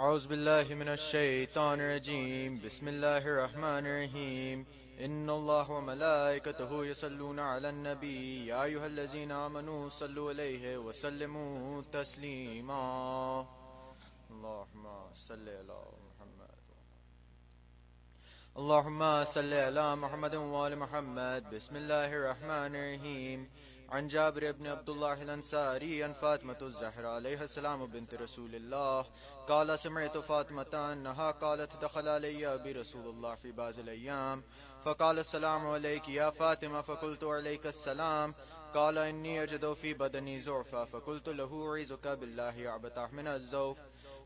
أعوذ بالله من الشيطان الرجيم بسم الله الرحمن الرحيم إن الله وملائكته يصلون على النبي يا أيها الذين آمنوا صلوا عليه وسلموا تسليما اللهم صل على محمد اللهم صل على محمد وآل محمد بسم الله الرحمن الرحيم عن جابر بن عبد الله الأنصاري عن فاطمة الزهراء عليها السلام بنت رسول الله قال سمعت فاطمة أنها قالت دخل علي برسول الله في بعض الأيام فقال السلام عليك يا فاطمة فقلت عليك السلام قال إني أجد في بدني زعفا فقلت له أعيذك بالله يا أبتاه من الزوف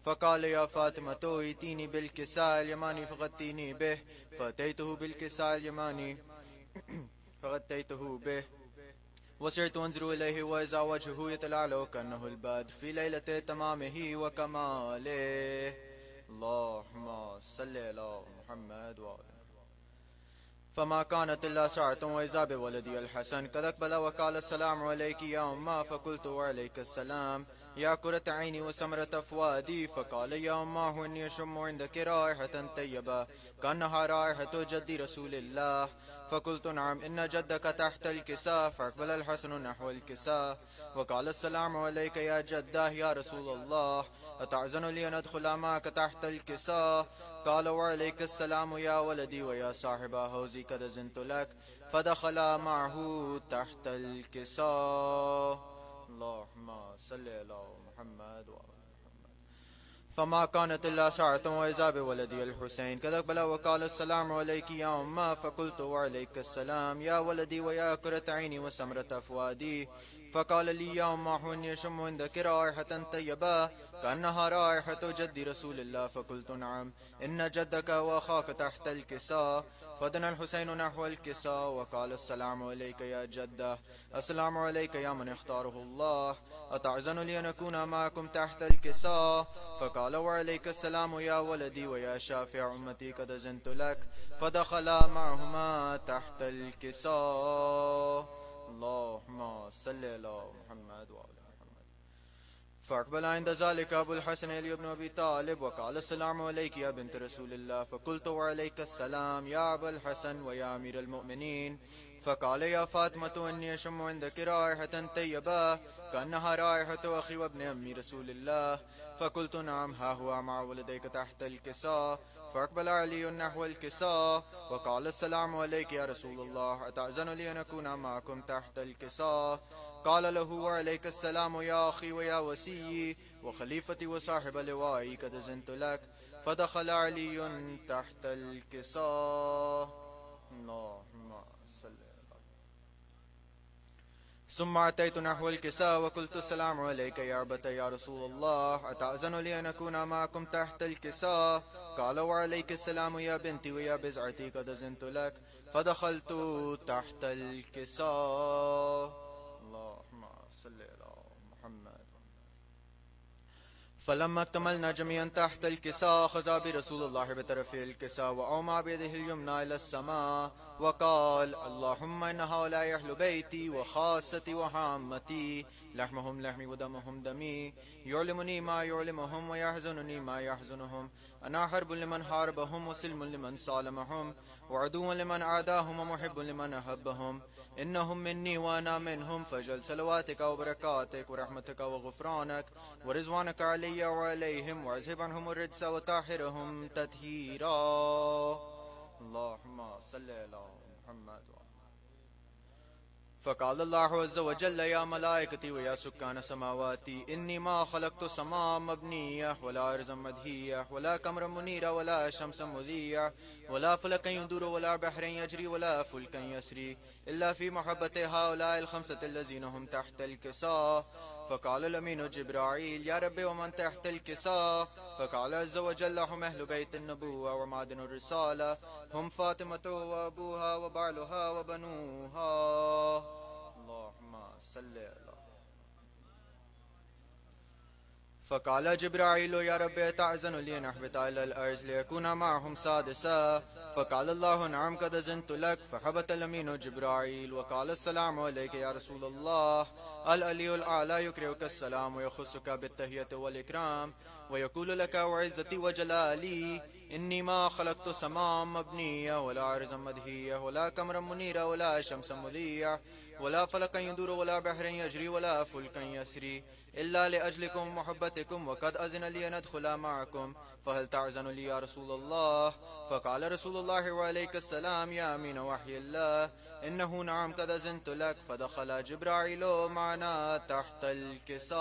فقال يا فاطمة ائتيني بالكساء اليماني فغطيني به فأتيته بالكساء اليماني فغطيته به وصرت أنظر إليه وإذا وجهه يتلألأ كأنه البدر في ليلة تمامه وكماله اللهم صل على محمد وآله فما كانت إلا ساعة وإذا بولدي الحسن قد أقبل وقال السلام عليك يا أمه فقلت وعليك السلام يا كرة عيني وسمرة فؤادي فقال يا أمه إني أشم عندك رائحة طيبة كأنها رائحة جد رسول الله فقلت نعم إن جدك تحت الكساء فأقبل الحسن نحو الكساء وقال السلام عليك يا جده يا رسول الله أتعزن لي أن أدخل معك تحت الكساء قال وعليك السلام يا ولدي ويا صاحب حوزي قد أذنت لك فدخل معه تحت الكساء اللهم صل على محمد وآل فما كانت إلا ساعة وإذا بولدي الحسين قد أقبل وقال السلام عليك يا أمه فقلت وعليك السلام يا ولدي ويا كرة عيني وسمرة فؤادي فقال لي يا أمه إني أشم عندك رائحة طيبة كأنها رائحة جد رسول الله فقلت نعم إن جدك وأخاك تحت الكساء فدنا الحسين نحو الكساء وقال السلام عليك يا جده السلام عليك يا من اختاره الله أتعزن لي أن أكون معكم تحت الكساء فقال وعليك السلام يا ولدي ويا شافع أمتي قد أذنت لك فدخل معهما تحت الكساء اللهم صل على محمد وآل محمد فأقبل عند ذلك أبو الحسن علي بن أبي طالب وقال السلام عليك يا بنت رسول الله فقلت وعليك السلام يا أبا الحسن ويا أمير المؤمنين فقال يا فاطمة إني أشم عندك رائحة طيبة كأنها رائحة أخي وابن أمي رسول الله فقلت نعم ها هو مع ولديك تحت الكساء فأقبل علي نحو الكساء وقال السلام عليك يا رسول الله أتأذن لي أن أكون معكم تحت الكساء قال له وعليك السلام يا أخي ويا وسيي وخليفتي وصاحب لوائي قد أذنت لك فدخل علي تحت الكساء اللهم صل ثم أتيت نحو الكساء وقلت السلام عليك يا أبتي يا رسول الله أتأذن لي أن أكون معكم تحت الكساء قال وعليك السلام يا بنتي ويا بزعتي قد أذنت لك فدخلت تحت الكساء اللهم صل على محمد فلما اكتملنا جميعا تحت الكساء أخذ برسول الله بطرف الكساء وأومى بيده اليمنى إلى السماء وقال اللهم إن هؤلاء أهل بيتي وخاصتي وعامتي لحمهم لحمي ودمهم دمي يعلمني ما يعلمهم ويحزنني ما يحزنهم أنا حرب لمن حاربهم وسلم لمن سالمهم وعدو لمن عاداهم ومحب لمن أحبهم إنهم مني وأنا منهم فاجعل صلواتك وبركاتك ورحمتك وغفرانك ورضوانك علي وعليهم واذهب عنهم الرجس وطهرهم تطهيرا اللهم صل على محمد فقال الله عز وجل يا ملائكتي ويا سكان سماواتي إني ما خلقت سماء مبنية ولا أرضا مدهية ولا قمرا منيرا ولا شمسا مذية ولا فلكا يدور ولا بحرا يجري ولا فلكا يسري إلا في محبة هؤلاء الخمسة الذين هم تحت الكساء فقال الأمين جبرائيل يا رب ومن تحت الكساء فقال عز وجل هم أهل بيت النبوة ومعدن الرسالة هم فاطمة وأبوها وبعلها وبنوها اللهم صل على فقال جبرائيل يا رب تعزن لي أن أهبط إلى الأرض ليكون معهم سادسا فقال الله نعم قد أذنت لك فهبط الأمين جبرائيل وقال السلام عليك يا رسول الله العلي الأعلى يقرئك السلام ويخصك بالتحية والإكرام ويقول لك وعزتي وجلالي إني ما خلقت سماء مبنية ولا أرضا مدهية ولا قمرا منيرا ولا شمسا مضيا ولا فلكا يدور ولا بحر يجري ولا فلكا يسري إلا لأجلكم محبتكم وقد أذن لي أن أدخل معكم فهل تعزن لي يا رسول الله فقال رسول الله وعليك السلام يا أمين وحي الله إنه نعم قد أذنت لك فدخل جبرائيل معنا تحت الكساء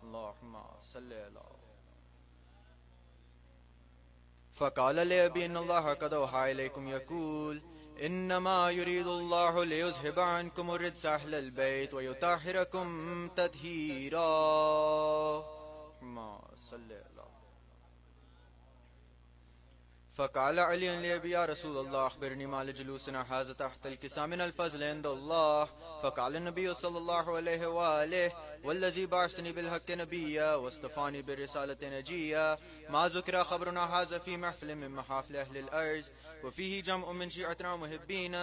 اللهم صل على فقال لأبي إن الله قد أوحى إليكم يقول إنما يريد الله ليذهب عنكم الرجس أهل البيت ويطهركم تطهيرا ما صلى الله فقال علي لأبي يا رسول الله أخبرني ما لجلوسنا هذا تحت الكساء من الفضل عند الله فقال النبي صلى الله عليه وآله والذي بعثني بالحق نبيا واصطفاني بالرسالة نجيا ما ذكر خبرنا هذا في محفل من محافل أهل الأرض وفيه جمع من شيعتنا ومحبين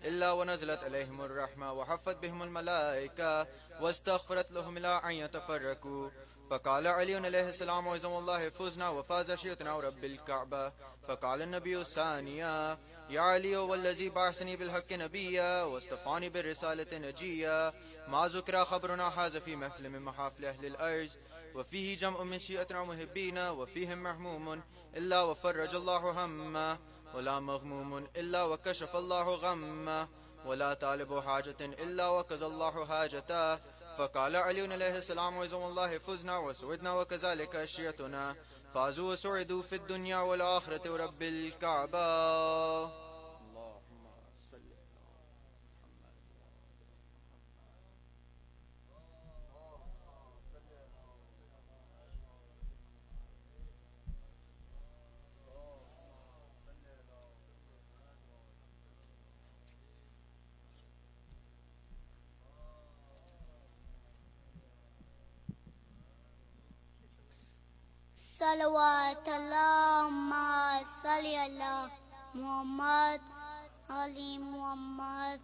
إلا ونزلت عليهم الرحمة وحفت بهم الملائكة واستغفرت لهم إلى أن يتفرقوا فقال علي عليه السلام وعزم الله فزنا وفاز شيعتنا ورب الكعبة فقال النبي الثانية يا علي والذي بعثني بالحق نبيا واصطفاني بالرسالة نجيا ما ذكر خبرنا هذا في محفل من محافل أهل الأرض وفيه جمع من شيعتنا ومحبين وفيهم محموم إلا وفرج الله همه ولا مغموم إلا وكشف الله غمه ولا طالب حاجة إلا وقضى الله حاجته فقال علي عليه السلام وعزم الله فزنا وسعدنا وكذلك شيعتنا فازوا وسعدوا في الدنيا والآخرة ورب الكعبة صلوات اللهم صل على محمد علی محمد.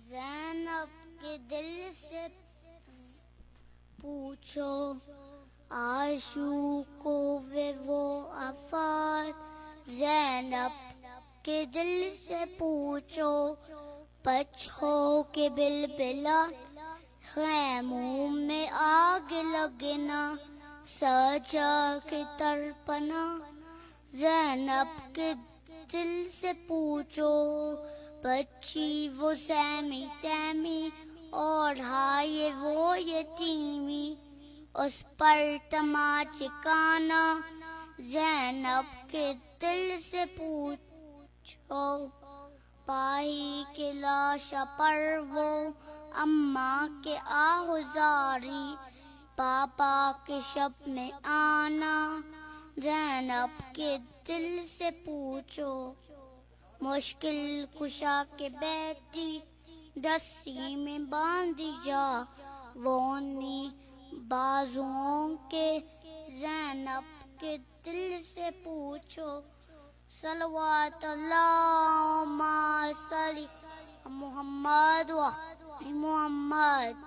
زینب کے دل سے پوچھو عاشقو وہ افات. زینب کے دل سے پوچھو پچھو کے بلبلا. خیموں میں آگ لگنا سجا کے تڑپنا. زینب کے دل سے پوچھو بچی وہ سیمی سیمی اور ہائے وہ یتیمی. اس پر تماچے کانا. زینب کے دل سے پوچھو پائی کے لاشا پر وہ اماں کے آہزاری. پاپا کے شب میں آنا. زینب کے دل سے پوچھو مشکل کشا کے بیٹی رسی میں باندھی جا وونی بازوؤں کے. زینب کے دل سے پوچھو صلوات اللہم صلی محمد و محمد.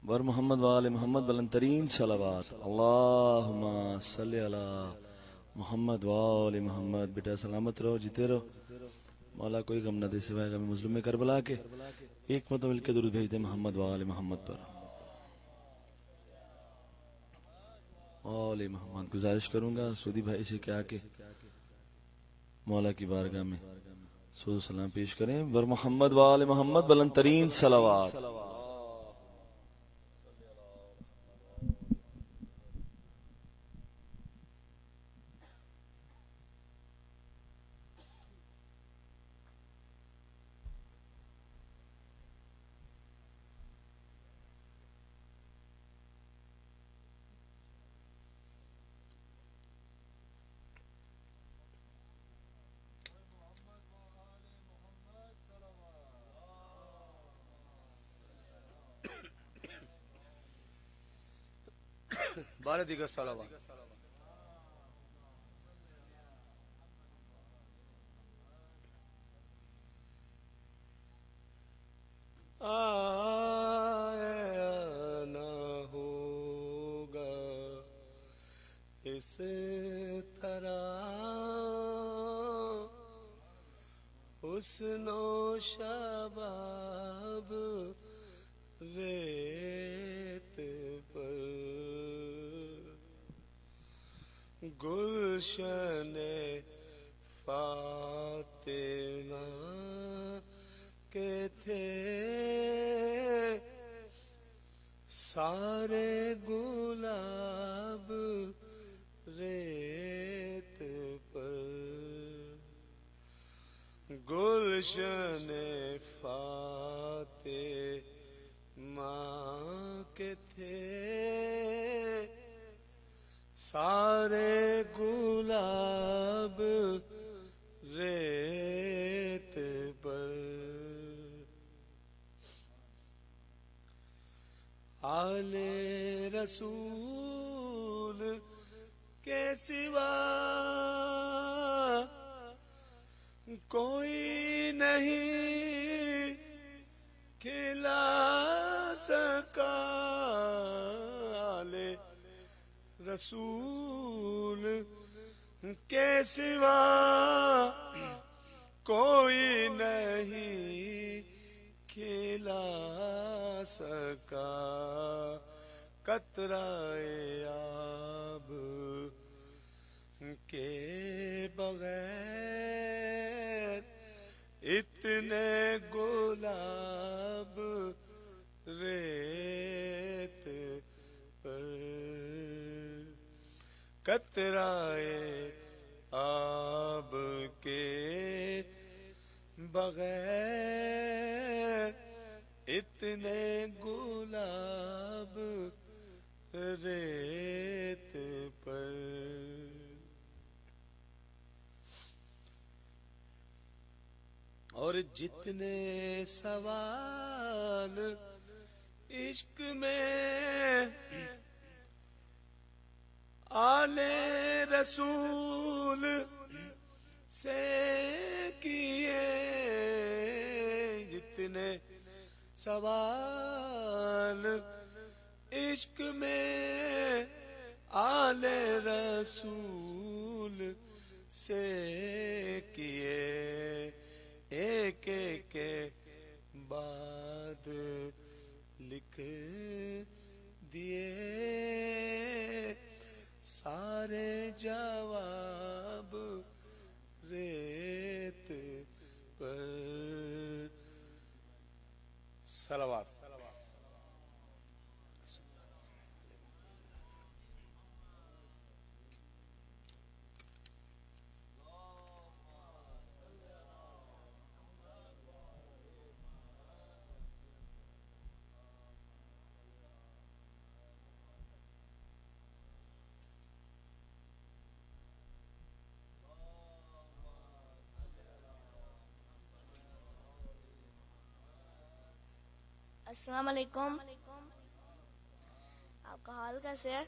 ور محمد وآل محمد بلند ترین صلوات. اللہم صلی علی محمد وآل محمد. بیٹا سلامت رہو، جیتے رہو. مولا کوئی غم نہ دے سوائے غم مظلوم کربلا کے. ایک مرتبہ مل کے درود بھیج دے محمد وآل محمد پر. آل محمد. گزارش کروں گا سودی بھائی سے کیا کہ مولا کی بارگاہ میں سود و سلام پیش کریں. ور محمد وآل محمد بلند ترین صلوات. بارہ دیگر صلوات. آنا ہوگا اس طرح حسن و شباب ریت پر گلشن فاطمہ کے تھے سارے گلاب ریت پر گلشن فاطمہ کے تھے سارے گلاب ریت پر آل رسول کے سوا کوئی نہیں کھلا سکا آل رسول کے سوا کوئی نہیں کھلا سکا قطرۂ آب کے بغیر اتنے گلاب ریت پر قطرۂ آب کے بغیر اتنے گلاب ریت پر اور جتنے سوال عشق میں آل رسول سے کیے جتنے سوال عشق میں آل رسول سے کیے ایک ایک کے بعد لکھ دیے سارے جواب ریت پر صلوات. السلام علیکم. آپ کا حال کیسے ہے؟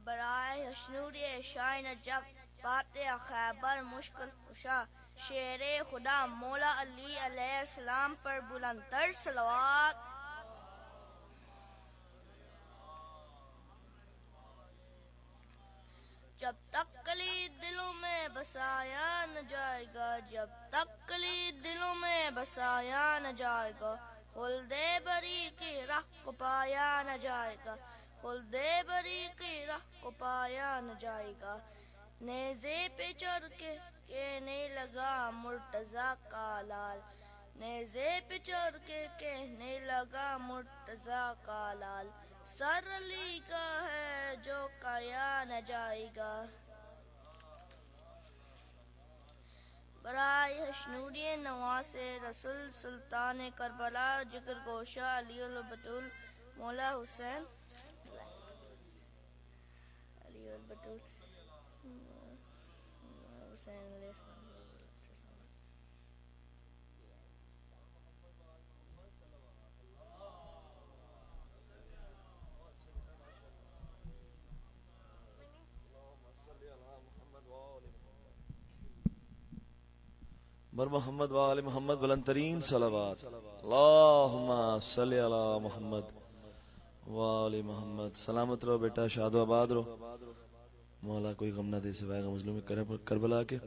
برائے حسنوری شاہ نجف فاتح خیبر مشکل کشا شیر خدا مولا علی علیہ السلام پر بلند تر صلوات. جب تک کلید دلوں میں بسایا نہ جائے گا جب تک کلید دلوں میں بسایا نہ جائے گا خلد بری کی راہ کو پایا نہ جائے گا خلد بری کی راہ کو پایا نہ جائے گا. نیزے پہ چڑھ کے کہنے لگا مرتضیٰ کا لال نیزے پہ چڑھ کے کہنے لگا مرتضیٰ کا لال سر علی کا ہے جو کایا نہ جائے گا. برائے حشنوری نواز رسول سلطان کربلا جگر گوشہ علی البتول مولا حسین علی البتول حسین علیہ السلام. بر محمد وآل محمد بلند ترین صلوات اللہم صلی علی محمد وآل محمد. سلامت رہو بیٹا، شاد و آباد رہو. مولا کوئی غم نہ دے سوائے غم مظلوم کربلا کے.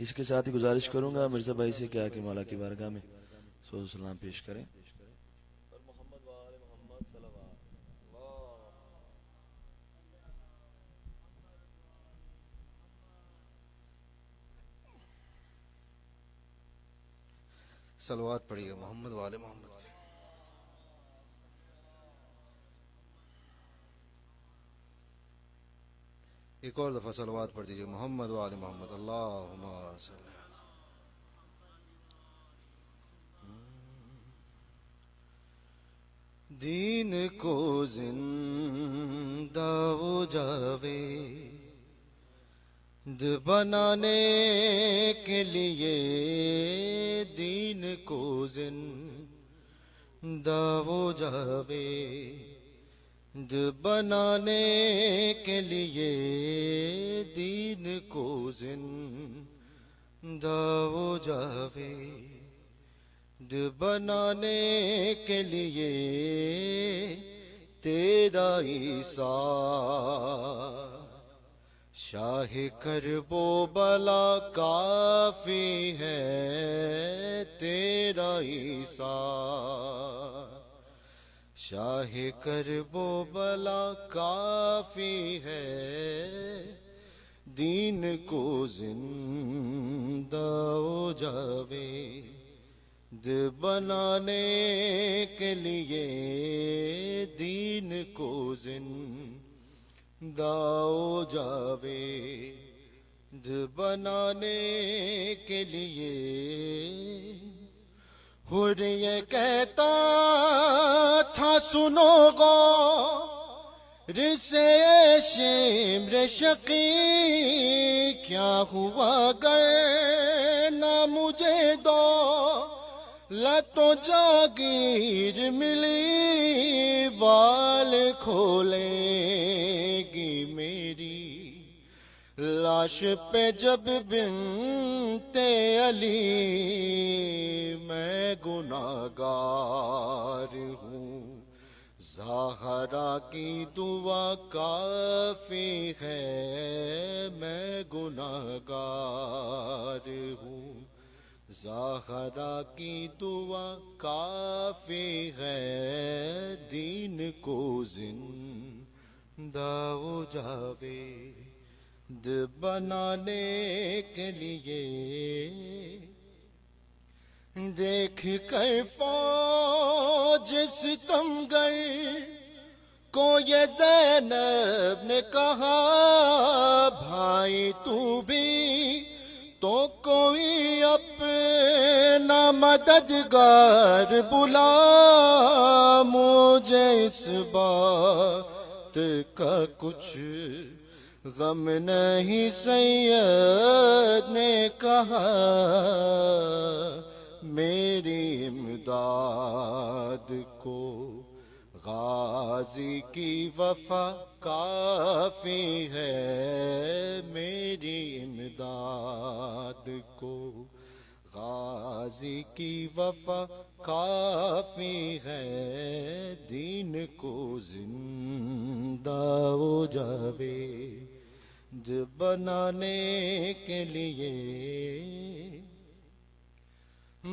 اس کے ساتھ ہی گزارش کروں گا مرزا بھائی سے کیا کہ مولا کی بارگاہ میں سوز سلام پیش کریں. صلوات پڑھیے محمد والے محمد. ایک اور دفعہ صلوات پڑھ دیجیے محمد والے محمد. اللہم صلی. دین کو زندہ و جاوید بنانے کے لیے، دین کو زندہ و جاوید بنانے کے لیے، دین کو زندہ و جاوید بنانے کے لیے، تیرا عیسیٰ شاہ کرب و بلا کافی ہے، تیرا عیسیٰ شاہ کرب و بلا کافی ہے، دین کو زندہ و جاوید بنانے کے لیے، دین کو زندہ و جاوید بنانے کے لیے. حر یہ کہتا تھا سنو غور سے شمر شقی، کیا ہوا گر نہ مجھے دو لتو جاگیر ملی، بال کھولے گی میری لاش پہ جب بنت علی، میں گناہگار ہوں، زہرا کی دعا کافی ہے، میں گناہگار ہوں، زہرا کی دعا کافی ہے، دین کو زندہ و جاوید بنانے کے لیے. دیکھ کر فوج ستمگر کو یہ زینب نے کہا، بھائی تو بھی تو کوئی اپنا مددگار بلا، مجھے اس بات کا کچھ غم نہیں. سید نے کہا میری امداد کو غازی کی وفا کافی ہے، میری امداد کو غازی کی وفا کافی ہے، دین کو زندہ و جاوید بنانے کے لیے.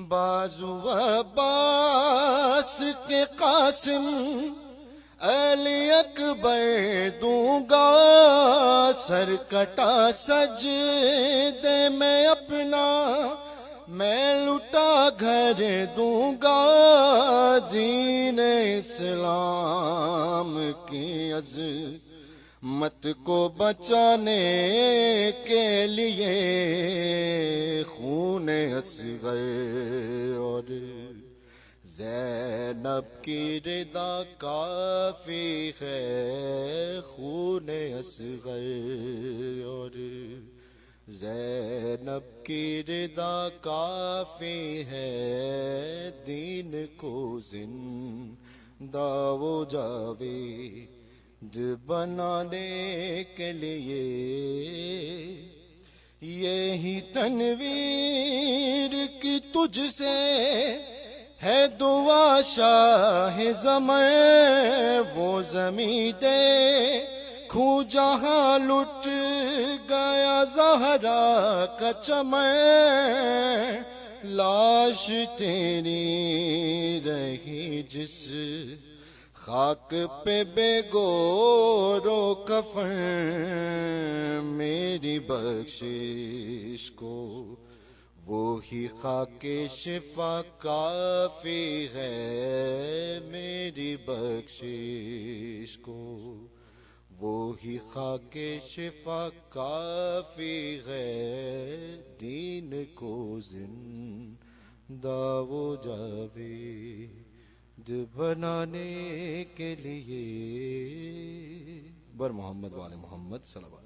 بازو عباس کے قاسم علی اکبر دوں گا، سر کٹا سجدے میں اپنا میں لٹا گھر دوں گا، دین اسلام کی عظمت کو بچانے کے لیے، خون اصغر اور زینب کی رضا کافی ہے، خون اصغر اور زینب کی رضا کافی ہے، دین کو زندہ و جاوید بنانے کے لیے. یہی تنویر کی تجھ سے ہے دعا شاہ زمر، وہ زمیں دے کھو جہاں لٹ گیا زہرا کا چمر، لاش تیری رہی جس خاک پہ بے گور و کفن، میری بخشش کو وہی خاک شفا کافی ہے، میری بخشش کو وہی خاک شفا کافی ہے، دین کو زندہ و جاوید بنانے کے لیے بر محمد وآل محمد صلوات۔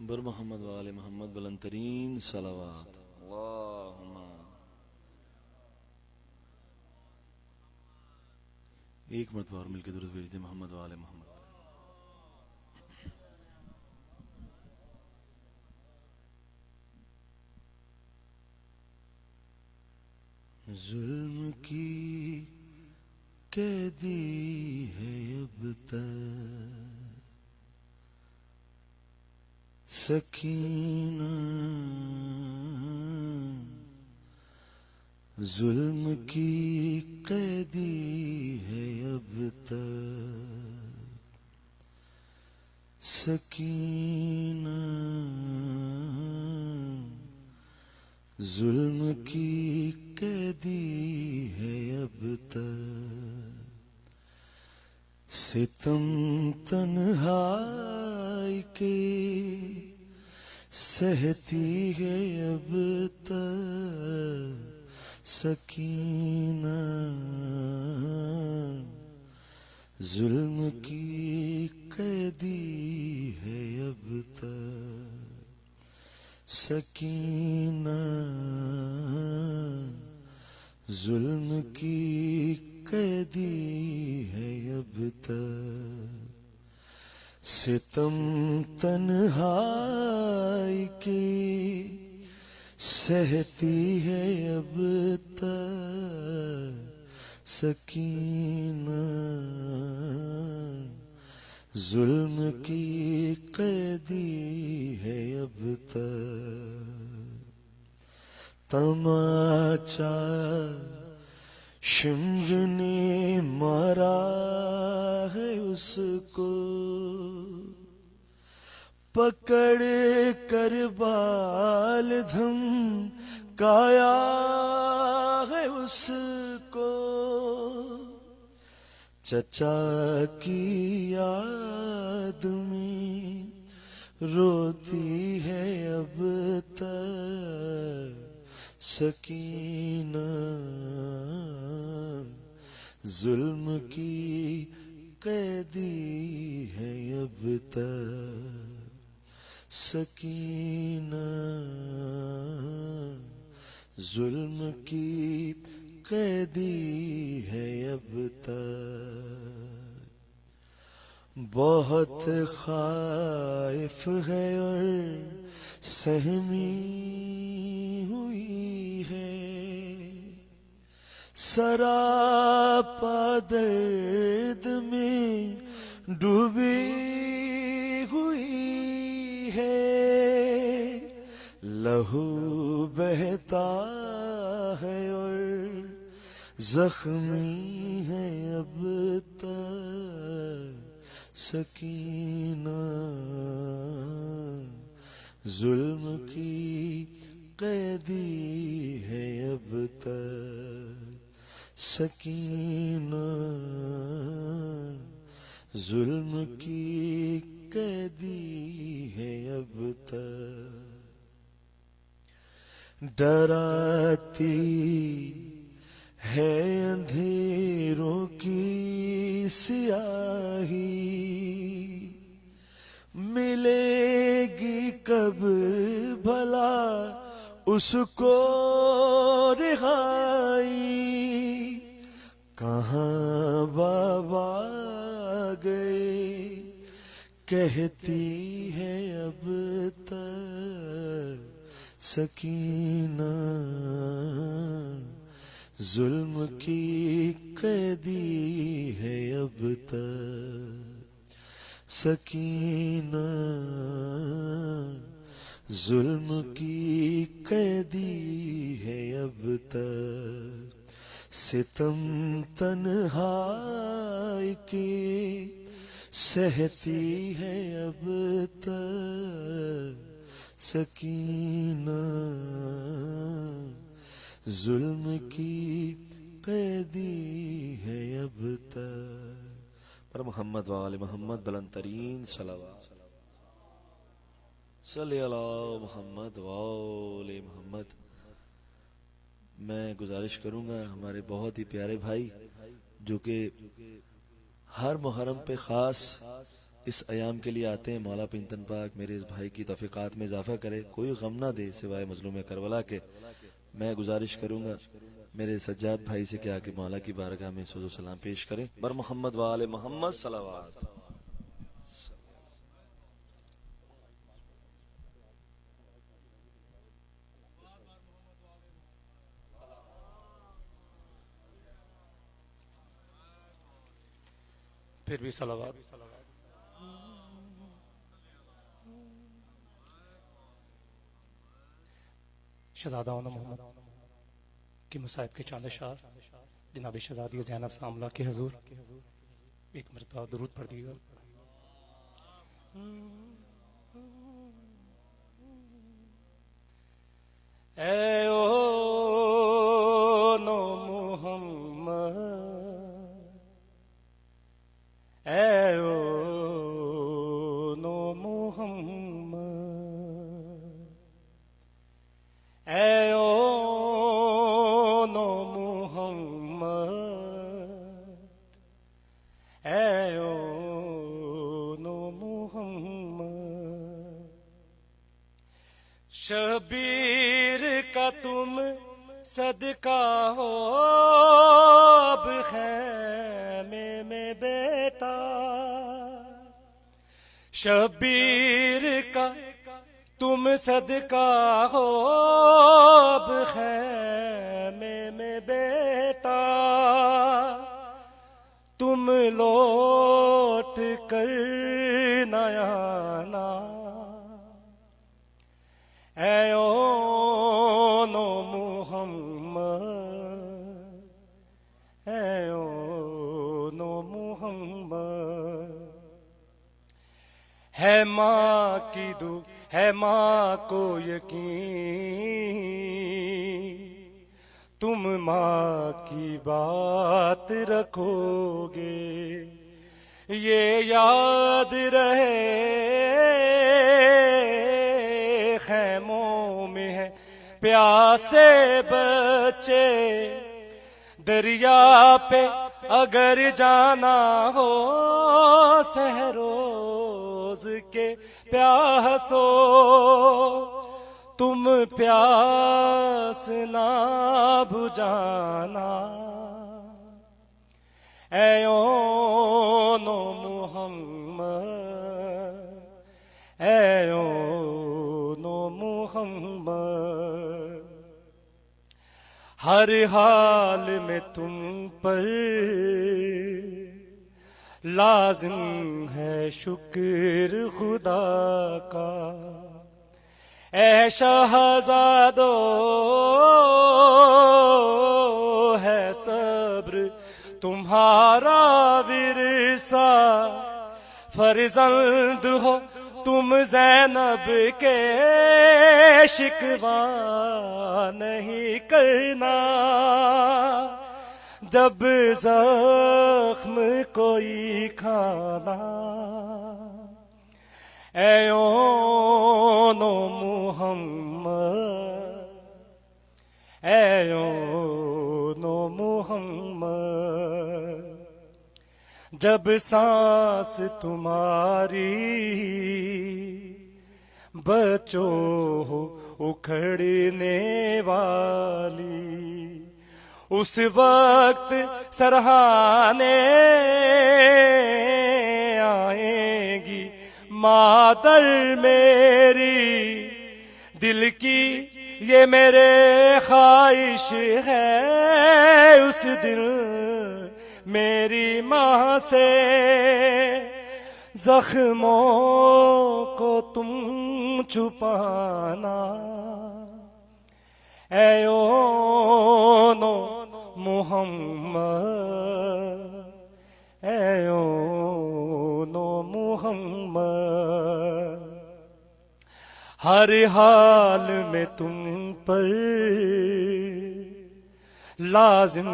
بر محمد وآل محمد بلند ترین صلوات۔ اللہم ایک مرتبہ اور مل کے درود بھیج دیں محمد وآل محمد۔ ظلم کی قیدی ہے اب تک سکینہ، ظلم کی قیدی ہے اب تک سکینہ، ظلم کی قیدی ہے اب تک ستم تنہائی کے سہتی ہے اب تک سکینہ، ظلم کی قیدی ہے اب تک سکینہ، ظلم کی قیدی ہے اب تک ستم تنہائی کے سہتی ہے اب تک سکینہ، ظلم کی قیدی ہے اب تک تماچا شمر نے مارا ہے اس کو، پکڑ کر بال دھمکایا ہے اس کو، چچا کی یاد میں روتی ہے اب تک سکینہ، ظلم کی قیدی ہے اب تک سکینہ، ظلم کی قیدی ہے اب تک بہت خائف ہے اور سہمی ہوئی ہے، سراپا درد میں ڈوبی ہوئی ہے، لہو بہتا ہے اور زخمی ہے اب تک سکینہ، ظلم کی قیدی ہے اب تک سکینہ، ظلم کی قیدی ہے اب تک ڈراتی ہے اندھیروں کی سیاہی، ملے گی کب بھلا اس کو رہائی کہاں بابا گئے کہتی ہے اب تک سکینہ ظلم کی قیدی ہے اب تک سکینہ ظلم کی قیدی ہے اب تک ستم تنہائی کی سہتی ہے اب تک سکینہ ظلم کی قیدی ہے اب تک پر محمد وآل محمد بلند ترین صلوات صلی اللہ محمد وآل محمد. میں گزارش کروں گا ہمارے بہت ہی پیارے بھائی جو کہ ہر محرم پہ خاص اس ایام کے لیے آتے ہیں، مولا پنتن پاک میرے اس بھائی کی توفیقات میں اضافہ کرے، کوئی غم نہ دے سوائے مظلوم کربلا کے. میں گزارش کروں گا میرے سجاد بھائی سے کیا کہ مولا کی بارگاہ میں سوز و سلام پیش کریں. بر محمد وآل محمد صلوات. پھر بھی صلوات. شہزادہ محمد کی مصائب کے چاند شار جناب شہزادی زینب سلام اللہ کے حضور ایک مرتبہ درود پڑھ دیے گا. اے او نو محمد اے او نو محمد اے او نو محمد اے او نو محمد شبیر کا تم صدقہ ہو اب خیمے میں بیٹا شبیر کا تم صدقہ ہو اب خیمے میں بیٹا تم لوٹ کر نہ آنا اے او نو محمد اے او نو محمد ہے ماں کی دو ہے ماں کو یقین تم ماں کی بات رکھو گے یہ یاد رہے خیموں میں ہے پیاسے بچے دریا پہ اگر جانا ہو سہروز کے پیاسو تم پیاس نہ بجھانا اے او نو محمد اے او نو محمد ہر حال میں تم پر لازم ہے شکر خدا کا اے شہزادو ہے صبر تمہارا ورثہ فرزند ہو تم زینب کے شکوہ نہیں کرنا جب زخم کوئی کھانا اے او نو محمد اے او نو محمد جب سانس تمہاری بچو ہو اکھڑنے والی، اس وقت سرہانے آئیں گی مادر میری، دل کی یہ میرے خواہش ہے، اس دل میری ماں سے زخموں کو تم چھپانا، اے اونو محمد، اے اونو محمد، ہر حال میں تم پر لازم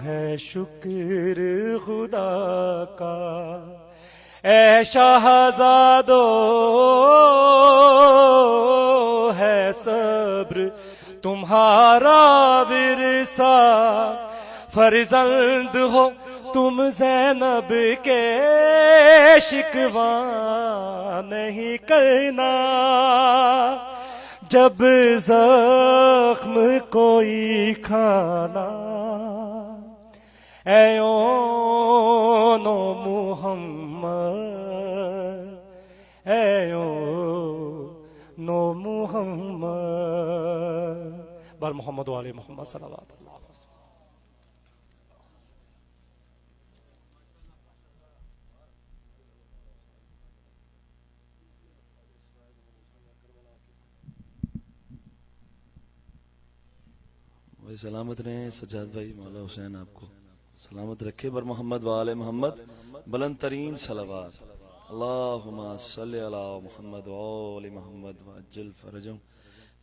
ہے شکر خدا کا، اے شہزادو ہے صبر تمہارا ورثہ، فرزند ہو تم زینب کے شکوہ نہیں کرنا، جب زخم کوئی کھانا، اے اونو محمد، اے اونو محمد، بار محمد و آل محمد صلوات اللہ علیہ وسلم۔ بھائی سلامت رہیں سجاد بھائی، مولا حسین آپ کو سلامت رکھے، بر محمد وآل محمد بلند ترین صلوات، اللہم صلی علی محمد وآل محمد وعجل فرجہم۔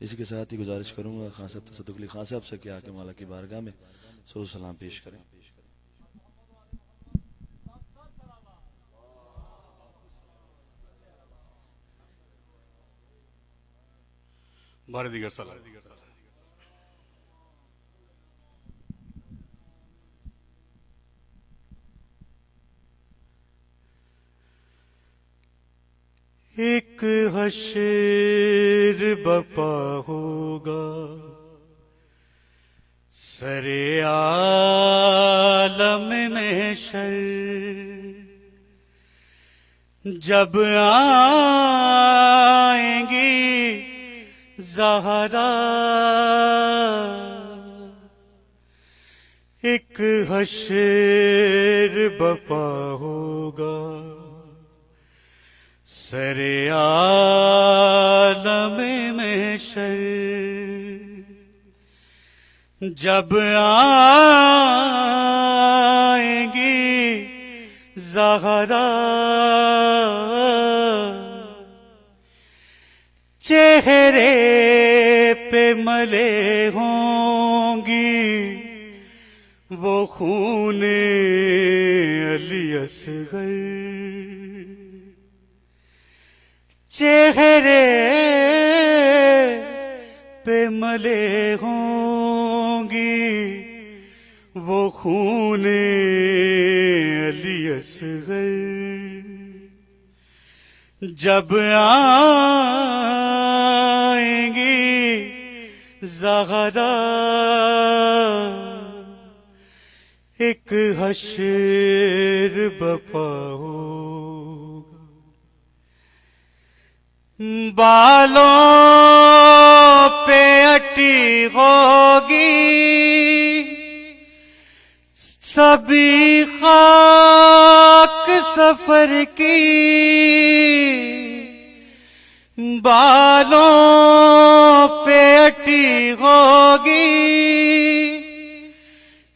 اسی کے ساتھ ہی گزارش کروں گا خان صاحب تصدق علی خان صاحب سے کہ آ کے مولا کی بارگاہ میں سو سلام پیش کریں۔ بار دیگر سلام۔ ایک حشر بپا ہوگا سرے عالم میں شر، جب آئیں گی زہرا، ایک حشر بپا ہوگا سرے عالم میں شر، جب آئیں گی زہرا، چہرے پہ ملے ہوں گی وہ خون علی اصغر، چہرے پہ ملے ہوں گی وہ خون علی اصغر، جب آئیں گی زہرا، ایک حشر بپا ہوگا، بالوں پہ اٹی ہوگی سبھی خاک سفر کی، بالوں پہ اٹی ہوگی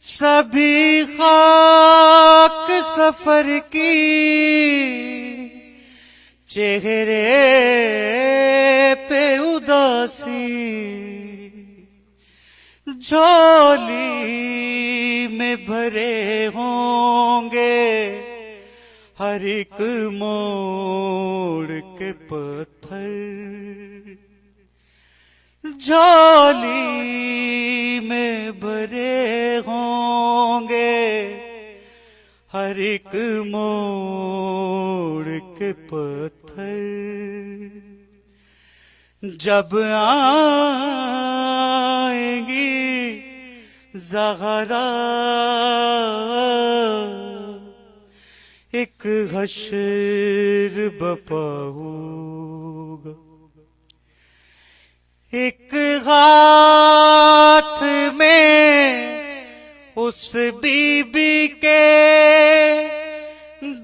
سبھی خاک سفر کی، چہرے پہ اداسی، جھولی میں بھرے ہوں گے ہر ایک موڑ کے پتھر، جھولی میں بھرے ہوں گے ہر ایک موڑ کے پتھر، جب آئیں گی زہرا ایک حشر بپا ہوگا، ایک ہاتھ میں اس بی بی کے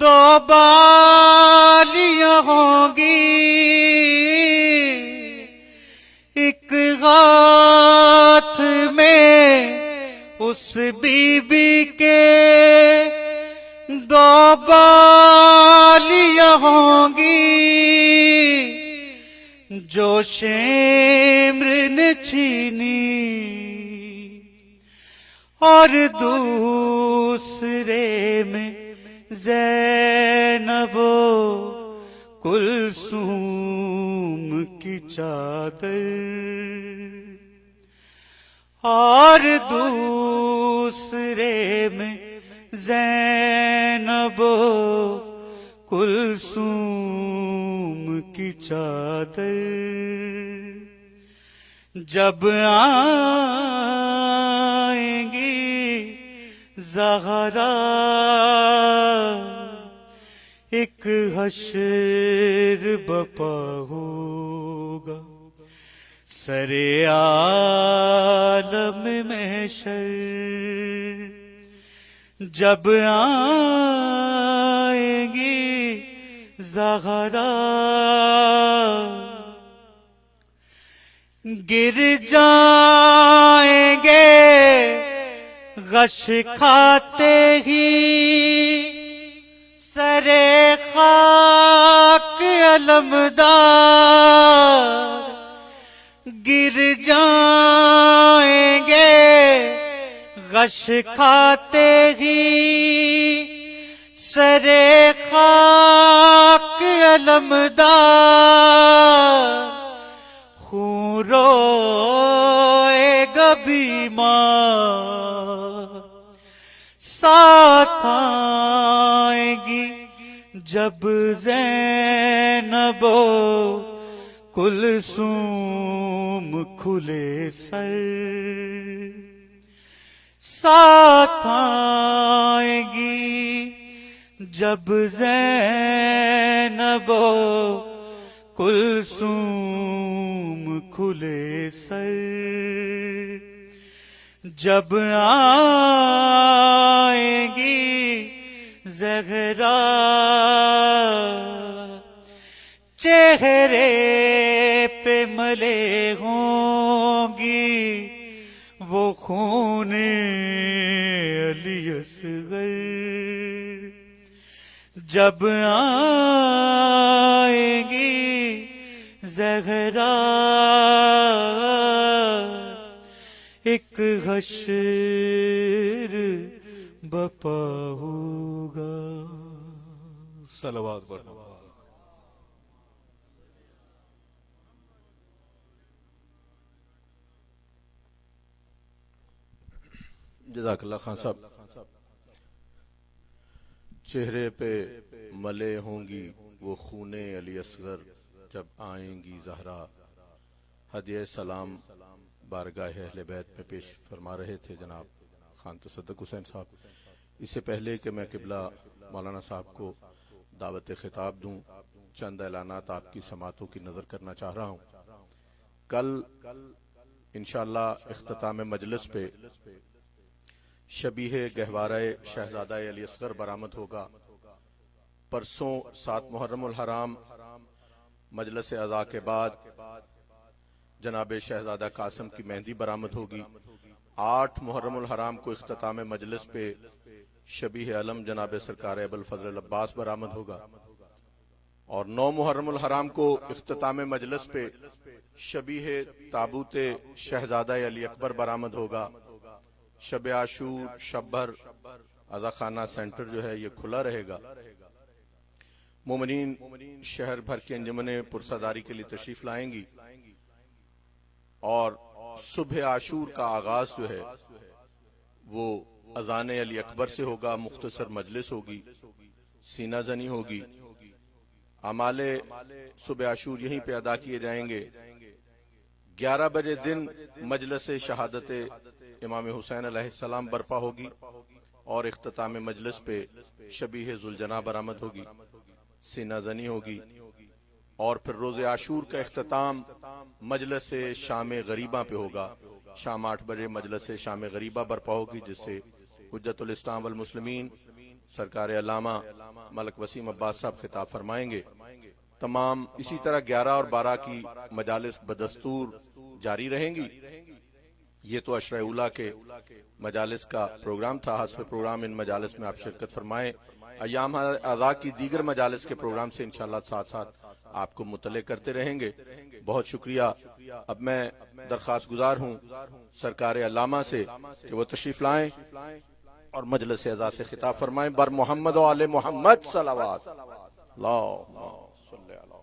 دو بالیاں ہوں گی، ایک ہاتھ میں اس بی بی کے دو بالیاں ہوں گی، جو شمر نے چھینی اور دوسرے میں زینب و کلثوم کی چادر، اور دوسرے میں زینب و کلثوم کی چادر، جب آئیں گی زہرا ایک حشر بپا ہوگا، سر عالم محشر جب آئیں گی زہرا، گر جائیں گے غش کھاتے ہی سر خاک علمدار، گر جائیں گے غش کھاتے ہی سر خاک علمدار، خون روئے گا بیمار، ساتھ آئیں گی جب زینب و کلثوم کھلے سر، ساتھ آئیں گی جب زینب و کلثوم کھلے سر، جب آئیں گی زہرا چہرے پہ ملے ہوں گی وہ خون علی اصغر، جب آئیں گی زہرا ایک حشر بپا ہوگا۔ صلوات پڑھنا۔ جزاک اللہ خان صاحب۔ چہرے پہ ملے ہوں گی وہ خون علی اصغر، جب آئیں گی زہرا، ہدیہ سلام بارگاہ اہل بیت میں پیش فرما رہے تھے جناب خان تصدق حسین صاحب۔ اس سے پہلے کہ میں قبلہ مولانا صاحب کو دعوت خطاب دوں، چند اعلانات آپ کی سماعتوں کی نظر کرنا چاہ رہا ہوں۔ کل انشاءاللہ اختتام مجلس پہ شبیہ گہوارہ شہزادہ علی اصغر برآمد ہوگا۔ پرسوں 7 محرم الحرام مجلس عزا کے بعد جناب شہزادہ قاسم کی مہندی برآمد ہوگی۔ 8 محرم الحرام کو اختتام مجلس پہ شبیہ علم جناب سرکار ابوالفضل العباس برآمد ہوگا، اور 9 محرم الحرام کو اختتام مجلس پہ شبیہ تابوت شہزادہ علی اکبر برآمد ہوگا۔ شب عاشور شب بھر عزا خانہ سینٹر جو ہے یہ کھلا رہے گا۔ مومنین شہر بھر کے انجمنیں پرساداری کے لیے تشریف لائیں گی، اور صبح عاشور کا آغاز جو ہے وہ اذان علی اکبر سے ہوگا، مختصر مجلس ہوگی، سینہ زنی ہوگی، اعمال صبح عاشور یہیں پہ ادا کیے جائیں گے۔ 11 بجے دن مجلس شہادت امام حسین علیہ السلام برپا ہوگی اور اختتام مجلس پہ شبیہ ذوالجناح برآمد ہوگی، سینہ زنی ہوگی، اور پھر روز عاشور کا اختتام مجلس شام غریبہ پہ ہوگا۔ شام 8 بجے مجلس شام غریبہ برپا ہوگی، جس سے حجت الاسلام والمسلمین سرکار علامہ ملک وسیم عباس صاحب خطاب فرمائیں گے۔ تمام اسی طرح 11 اور 12 کی مجالس بدستور جاری رہیں گی۔ یہ تو عشرہ اولیٰ کے مجالس کا پروگرام تھا، حسب پروگرام ان مجالس میں آپ شرکت فرمائیں۔ ایام اعضاء کی دیگر مجالس کے پروگرام سے انشاءاللہ ساتھ ساتھ آپ کو مطلع کرتے رہیں گے۔ بہت شکریہ۔ اب میں درخواست گزار ہوں سرکار علامہ سے کہ وہ تشریف لائیں اور مجلس اعضاء سے خطاب فرمائیں۔ بر محمد و آل محمد صلوات۔ اللہم صلی علی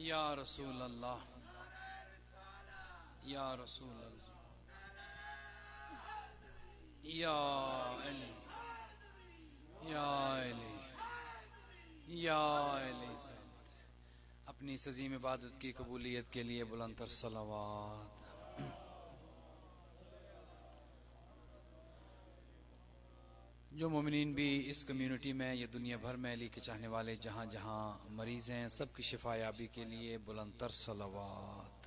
یا رسول اللہ، یا رسول اللہ، یا علی، یا علی، یا علی سید۔ اپنی اس عظیم عبادت کی قبولیت کے لیے بلند تر صلوات۔ جو مومنین بھی اس کمیونٹی میں یا دنیا بھر میں علی کے چاہنے والے جہاں جہاں مریض ہیں، سب کی شفا یابی کے لیے بلند تر صلوات۔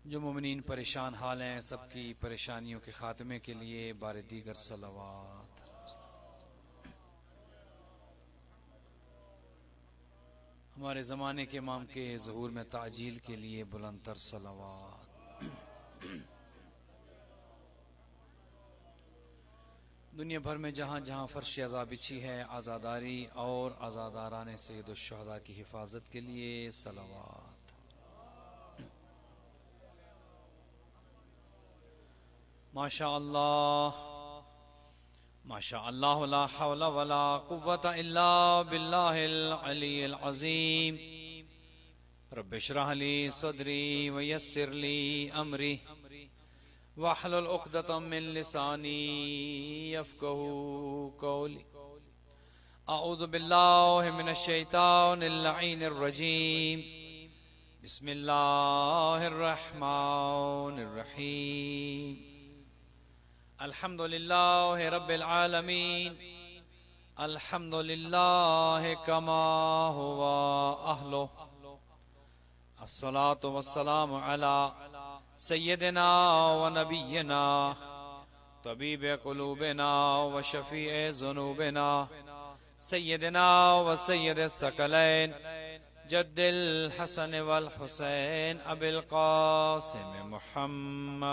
جو مومنین پریشان حال ہیں، سب کی پریشانیوں کے خاتمے کے لیے بار دیگر صلوات۔ ہمارے زمانے کے امام کے ظہور میں تعجیل کے لیے بلند تر صلوات۔ دنیا بھر میں جہاں جہاں فرش عزا بچھی ہے، آزاداری اور آزاداران سید الشہداء کی حفاظت کے لیے صلوات۔ ماشاء اللہ، ماشاء اللہ، لا حول ولا قوة الا باللہ العلی العظیم۔ رب اشرح لی صدری ویسر لی امری واحلل عقدۃ من لسانی یفقہوا قولی۔ اعوذ باللہ من الشیطان اللعین الرجیم۔ بسم اللہ الرحمن الرحیم۔ الحمد للہ رب العالمین، الحمد للہ کما ہوا اہلہ، الصلاة والسلام علی سیدنا و نبینا طبیب قلوبنا و شفیع ذنوبنا سیدنا و سید الثقلین جد الحسن والحسین ابی القاسم محمد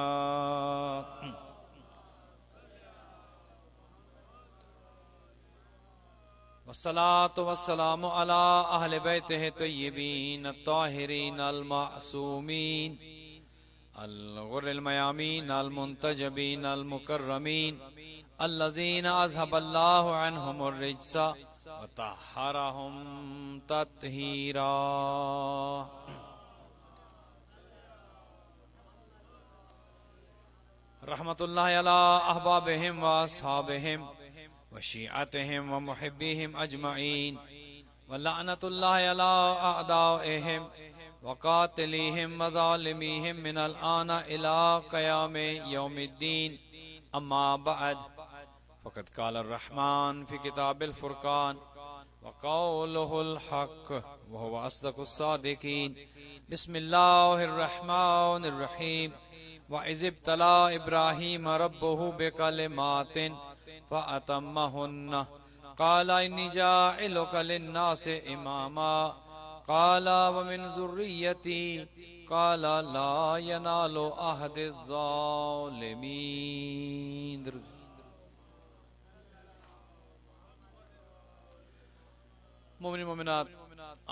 والصلاة والسلام علی اہل بیتہ طیبین الطاہرین المعصومین الغر المیامین المنتجبین المکرمین الذین اذهب اللہ عنہم الرجس وطہرہم تطہیرا۔ رحمت اللہ علی احبابہم و اصحابہم وشیعتہم ومحبیہم اجمعین، ولعنت اللہ علی اعدائہم وقاتلیہم وظالمیہم من الآن الى قیام یوم الدین۔ اما بعد، فقد قال الرحمن فی کتاب الفرقان وقولہ الحق وهو اصدق الصادقین۔ بسم اللہ الرحمن الرحیم۔ وَإِذِ ابْتَلَىٰ إِبْرَاهِيمَ رَبُّهُ بِكَلِمَاتٍ فَأَتَمَّهُنَّ قَالَ إِنِّي جَاعِلُكَ لِلنَّاسِ إِمَامًا قال ومن ذريتي قال لا ينال عهد الظالمين۔ مومن مومنات،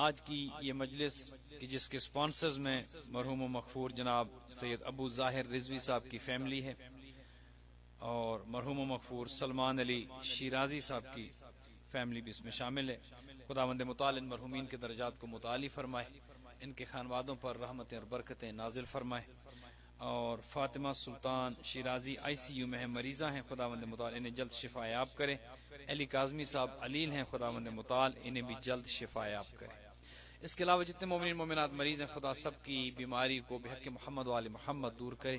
آج کی یہ مجلس کہ جس کے سپانسرز میں مرحوم و مغفور جناب سید ابو ظاہر رضوی صاحب کی فیملی ہے اور مرحوم و مغفور سلمان علی شیرازی صاحب کی فیملی بھی اس میں شامل ہے. خداوند متعال ان مرحومین کے درجات کو متعالی فرمائے, ان کے خانوادوں پر رحمتیں اور برکتیں نازل فرمائے. اور فاطمہ سلطان شیرازی ICU میں ہیں, مریضہ ہیں, خداوند متعال انہیں جلد شفا یاب کرے. علی کاظمی صاحب علیل ہیں, خداوند متعال انہیں بھی جلد شفا یاب کرے. اس کے علاوہ جتنے مومنین مومنات مریض ہیں خدا سب کی بیماری کو بحق محمد و آل محمد دور کرے,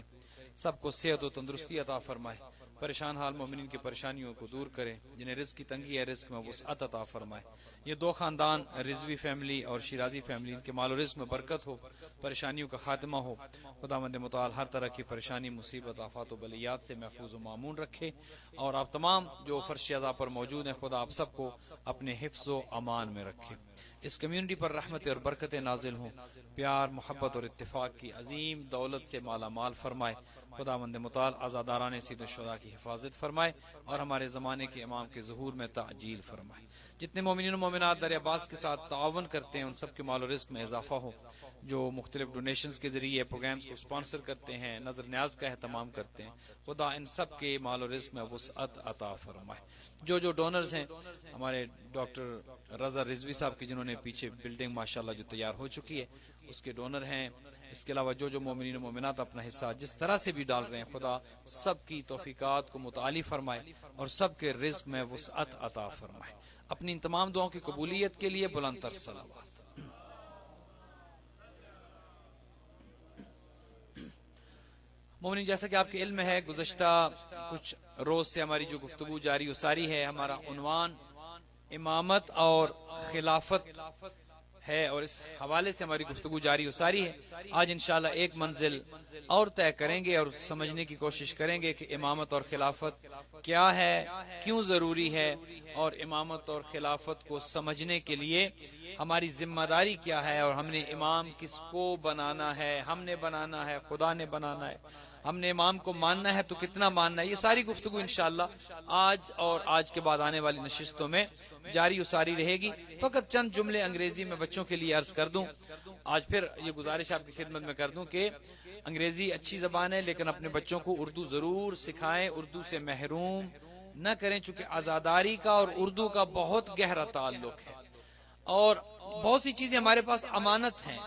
سب کو صحت و تندرستی عطا فرمائے, پریشان حال مومنین کی پریشانیوں کو دور کرے, جنہیں رزق کی تنگی ہے رزق میں وسعت عطا فرمائے. یہ دو خاندان رضوی فیملی اور شیرازی فیملی, ان کے مال و رزق میں برکت ہو, پریشانیوں کا خاتمہ ہو. خداوند متعال ہر طرح کی پریشانی مصیبت آفات و بلیات سے محفوظ و مامون رکھے. اور آپ تمام جو فرش عزا پر موجود ہیں خدا آپ سب کو اپنے حفظ و امان میں رکھے. اس کمیونٹی پر رحمت اور برکتیں نازل ہوں, پیار محبت اور اتفاق کی عظیم دولت سے مالا مال فرمائے. خداوند متعال آزاداران سید الشہداء کی حفاظت فرمائے اور ہمارے زمانے کے امام کے ظہور میں تعجیل فرمائے. جتنے مومنین و مومنات در عباس کے ساتھ تعاون کرتے ہیں ان سب کے مال و رزق میں اضافہ ہو, جو مختلف ڈونیشنز کے ذریعے پروگرامز کو سپانسر کرتے ہیں, نظر نیاز کا اہتمام کرتے ہیں, خدا ان سب کے مال و رزق میں وسعت عطا فرمائے. جو ڈونرز ہیں ہمارے ڈاکٹر رضا رضوی صاحب کی, جنہوں نے پیچھے بلڈنگ ماشاءاللہ جو تیار ہو چکی ہے اس کے ڈونر ہیں. اس کے علاوہ جو مومنین و مومنات اپنا حصہ جس طرح سے بھی ڈال رہے ہیں خدا سب کی توفیقات کو متعالی فرمائے اور سب کے رزق میں وسعت عطا فرمائے. اپنی ان تمام دعاؤں کی قبولیت کے لیے بلند تر صلوات. مومنین, جیسا کہ آپ کے علم ہے گزشتہ کچھ روز سے ہماری جو گفتگو جاری و ساری ہے, ہمارا عنوان امامت اور خلافت ہے اور اس حوالے سے ہماری گفتگو جاری و ساری ہے. آج انشاءاللہ ایک منزل اور طے کریں گے اور سمجھنے کی کوشش کریں گے کہ امامت اور خلافت کیا ہے, کیوں ضروری ہے, اور امامت اور خلافت کو سمجھنے کے لیے ہماری ذمہ داری کیا ہے, اور ہم نے امام کس کو بنانا ہے, ہم نے بنانا ہے, خدا نے بنانا ہے, ہم نے امام کو ماننا ہے تو کتنا ماننا ہے. یہ ساری گفتگو انشاءاللہ آج اور آج کے بعد آنے والی نشستوں میں جاری و ساری رہے گی. فقط چند جملے انگریزی میں بچوں کے لیے عرض کر دوں. آج پھر یہ گزارش آپ کی خدمت میں کر دوں کہ انگریزی اچھی زبان ہے لیکن اپنے بچوں کو اردو ضرور سکھائیں, اردو سے محروم نہ کریں, چونکہ آزاداری کا اور اردو کا بہت گہرا تعلق ہے اور بہت سی چیزیں ہمارے پاس امانت ہیں.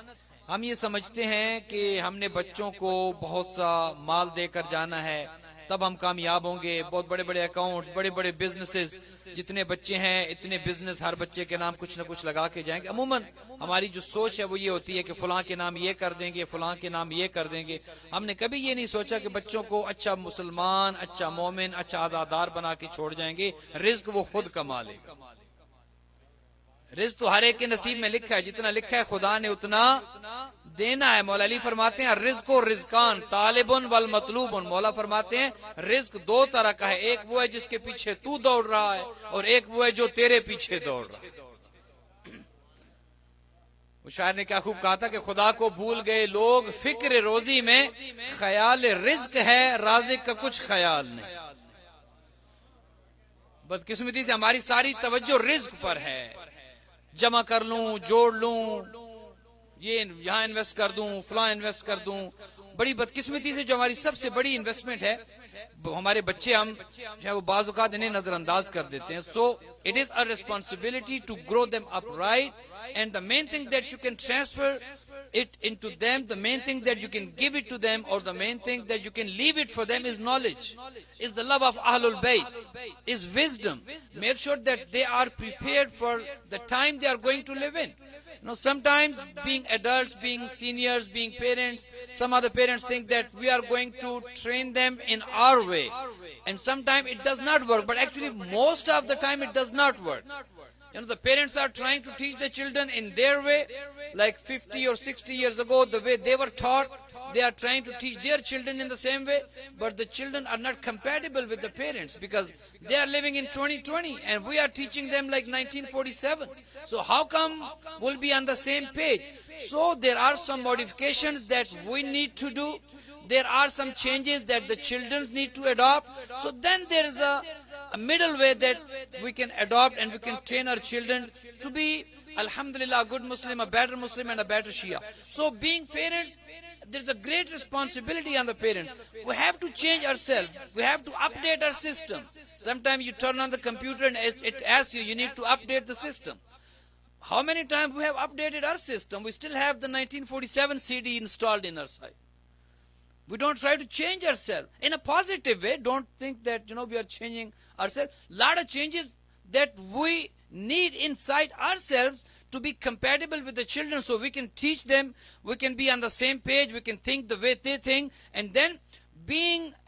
ہم یہ سمجھتے ہیں کہ ہم نے بچوں کو بہت سا مال دے کر جانا ہے تب ہم کامیاب ہوں گے, بہت بڑے بڑے اکاؤنٹس, بڑے بڑے بزنسز, جتنے بچے ہیں اتنے بزنس, ہر بچے کے نام کچھ نہ کچھ لگا کے جائیں گے. عموماً ہماری جو سوچ ہے وہ یہ ہوتی ہے کہ فلاں کے نام یہ کر دیں گے, فلاں کے نام یہ کر دیں گے. ہم نے کبھی یہ نہیں سوچا کہ بچوں کو اچھا مسلمان, اچھا مومن, اچھا آزادار بنا کے چھوڑ جائیں گے. رزق وہ خود کما لے گا. رزق تو ہر ایک کے نصیب میں لکھا ہے, جتنا لکھا ہے خدا نے اتنا دینا ہے. مولا علی فرماتے ہیں رزق و رزقان طالبن والمطلوب. مولا فرماتے ہیں رزق دو طرح کا ہے, ایک وہ ہے جس کے پیچھے تو دوڑ رہا ہے اور ایک وہ ہے جو تیرے پیچھے دوڑ رہا ہے. وہ شاعر نے کیا خوب کہا تھا کہ خدا کو بھول گئے لوگ, فکر روزی میں خیال رزق ہے, رازق کا کچھ خیال نہیں. بدقسمتی سے ہماری ساری توجہ رزق پر ہے. جمع کر لوں, جوڑ لوں, یہ یہاں انویسٹ کر دوں, فلاں انویسٹ کر دوں. بڑی بدقسمتی سے جو ہماری سب سے بڑی انویسٹمنٹ ہے ہمارے بچے, ہم وہ بعض اوقات انہیں نظر انداز کر دیتے ہیں. So it is a responsibility to grow them up right, and the main thing that you can transfer it into them, the main thing that you can give it to them, or the main thing that you can leave it for them is knowledge, is the love of Ahlul Bayt, is wisdom. Make sure that they are prepared for the time they are going to live in. You know, sometimes being adults, being seniors, being parents, some other parents think that we are going to train them in our way, and sometimes it does not work, but actually most of the time it does not work. You know, the parents are trying to teach the children in their way, like 50 or 60 years ago, the way they were taught, they are trying to teach their children in the same way, but the children are not compatible with the parents because they are living in 2020 and we are teaching them like 1947. So how come we'll be on the same page? So there are some modifications that we need to do. There are some changes that the children need to adopt. So then there is a middle way that we can adopt and we can train our children to be alhamdulillah, a good Muslim, a better Muslim, and a better Shia. So being parents, there's a great responsibility on the parent. We have to change ourselves. We have to update our system. Sometimes you turn on the computer and it asks you, you need to update the system. How many times we have updated our system? We still have the 1947 CD installed in our site. We don't try to change ourselves in a positive way. Don't think that, we are changing ourselves. Lot of changes that we need inside ourselves to be compatible with the children, so we can teach them, we can be on the same page, we can think the way they think. And then